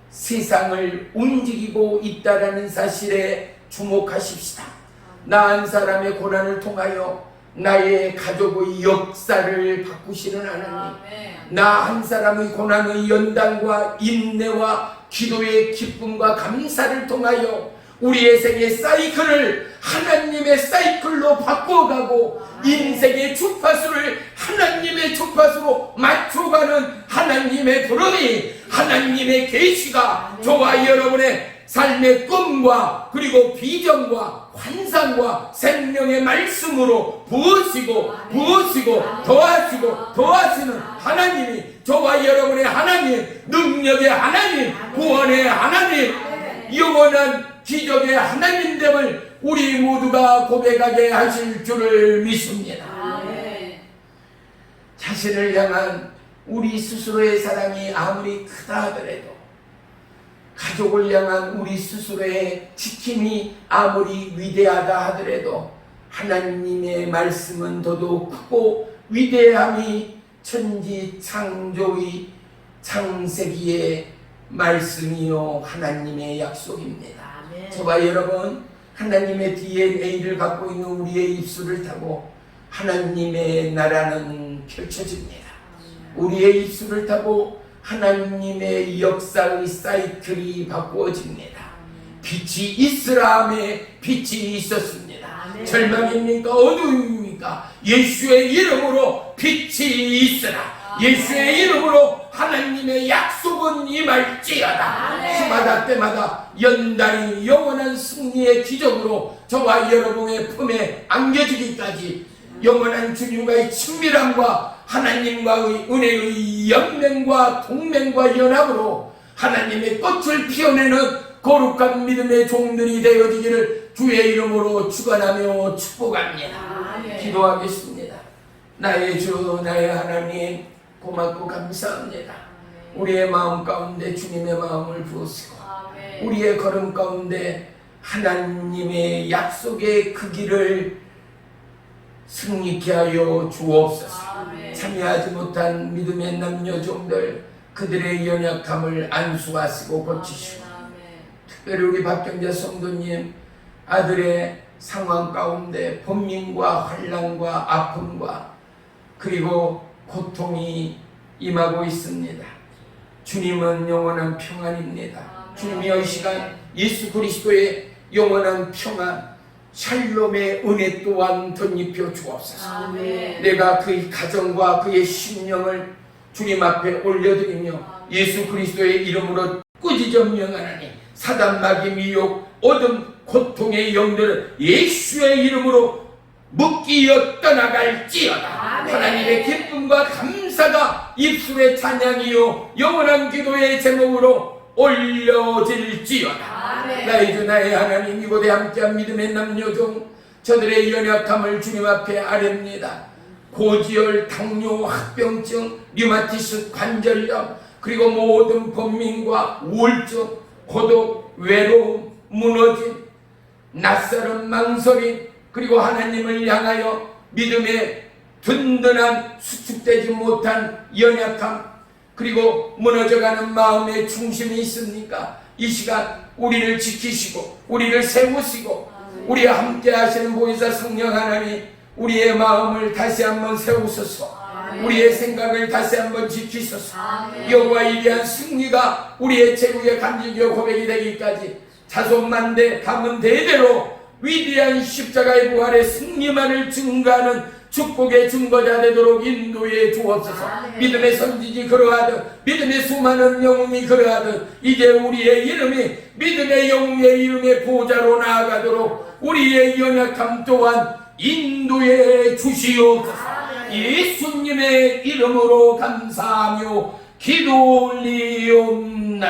세상을 움직이고 있다라는 사실에 주목하십시다. 나 한 사람의 고난을 통하여 나의 가족의 역사를 바꾸시는 하나님, 나 한 사람의 고난의 연단과 인내와 기도의 기쁨과 감사를 통하여 우리의 생의 사이클을 하나님의 사이클로 바꿔가고 인생의 주파수를 하나님의 주파수로 맞춰가는 하나님의 부름이, 하나님의 계시가 저와 여러분의 삶의 꿈과 그리고 비전과 환상과 생명의 말씀으로 부으시고 더하시는 하나님이 저와 여러분의 하나님, 능력의 하나님, 구원의 하나님, 영원한 기적의 하나님됨을 우리 모두가 고백하게 하실 줄을 믿습니다. 자신을 향한 우리 스스로의 사랑이 아무리 크다 하더라도, 가족을 향한 우리 스스로의 지킴이 아무리 위대하다 하더라도 하나님의 말씀은 더더욱 크고 위대함이 천지 창조의 창세기의 말씀이요 하나님의 약속입니다. 저와 여러분, 하나님의 DNA를 갖고 있는 우리의 입술을 타고 하나님의 나라는 펼쳐집니다. 우리의 입술을 타고 하나님의 역사의 사이클이 바꾸어집니다. 빛이 있으라 함에 빛이 있었습니다. 절망입니까? 어두움입니까? 예수의 이름으로 빛이 있으라. 예수의 이름으로 하나님의 약속은 임할지어다. 해마다 때마다 연단이 영원한 승리의 기적으로 저와 여러분의 품에 안겨지기까지 영원한 주님과의 친밀함과 하나님과의 은혜의 연맹과 동맹과 연합으로 하나님의 꽃을 피워내는 거룩한 믿음의 종들이 되어지기를 주의 이름으로 축원하며 축복합니다. 기도하겠습니다. 나의 주, 나의 하나님, 고맙고 감사합니다. 우리의 마음 가운데 주님의 마음을 부으시고 우리의 걸음 가운데 하나님의 약속의 그 길을 승리케 하여 주옵소서. 참여하지 못한 믿음의 남녀 종들 그들의 연약함을 안수하시고 고치시고, 특별히 우리 박경자 성도님 아들의 상황 가운데 번민과 환난과 아픔과 그리고 고통이 임하고 있습니다. 주님은 영원한 평안입니다. 주님이 이 시간 예수 그리스도의 영원한 평안, 샬롬의 은혜 또한 덧입혀 주옵소서. 내가 그의 가정과 그의 심령을 주님 앞에 올려드리며 예수 그리스도의 이름으로 꾸짖어 명하나니 사단 마귀 미혹 어둠 고통의 영들을 예수의 이름으로 묶이어 떠나갈지어다. 하나님의 기쁨과 감사가 입술의 찬양이요 영원한 기도의 제목으로 올려질지어다. 나의 주 나의 하나님, 이곳에 함께한 믿음의 남녀종 저들의 연약함을 주님 앞에 아뢰옵니다. 고지혈, 당뇨, 합병증, 류마티스, 관절염, 그리고 모든 번민과 우울증, 고독, 외로움, 무너짐, 낯설은 망설임, 그리고 하나님을 향하여 믿음의 든든한 수축되지 못한 연약함, 그리고 무너져가는 마음의 중심이 있습니까? 이 시간 우리를 지키시고 우리를 세우시고 우리와 함께 하시는 보혜사 성령 하나님, 우리의 마음을 다시 한번 세우소서. 우리의 생각을 다시 한번 지키소서. 여호와 이리한 승리가 우리의 최후의 간증이요 고백이 되기까지 자손만대 가문 대대로 위대한 십자가의 부활의 승리만을 증거하는 축복의 증거자 되도록 인도해 주옵소서. 믿음의 선지지 그러하듯 믿음의 수많은 영웅이 그러하듯 이제 우리의 이름이 믿음의 영웅의 이름의 보좌로 나아가도록 우리의 연약함 또한 인도해 주시옵소서. 예수님의 이름으로 감사하며 기도 올리옵나이다.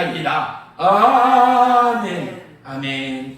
아멘. 아멘.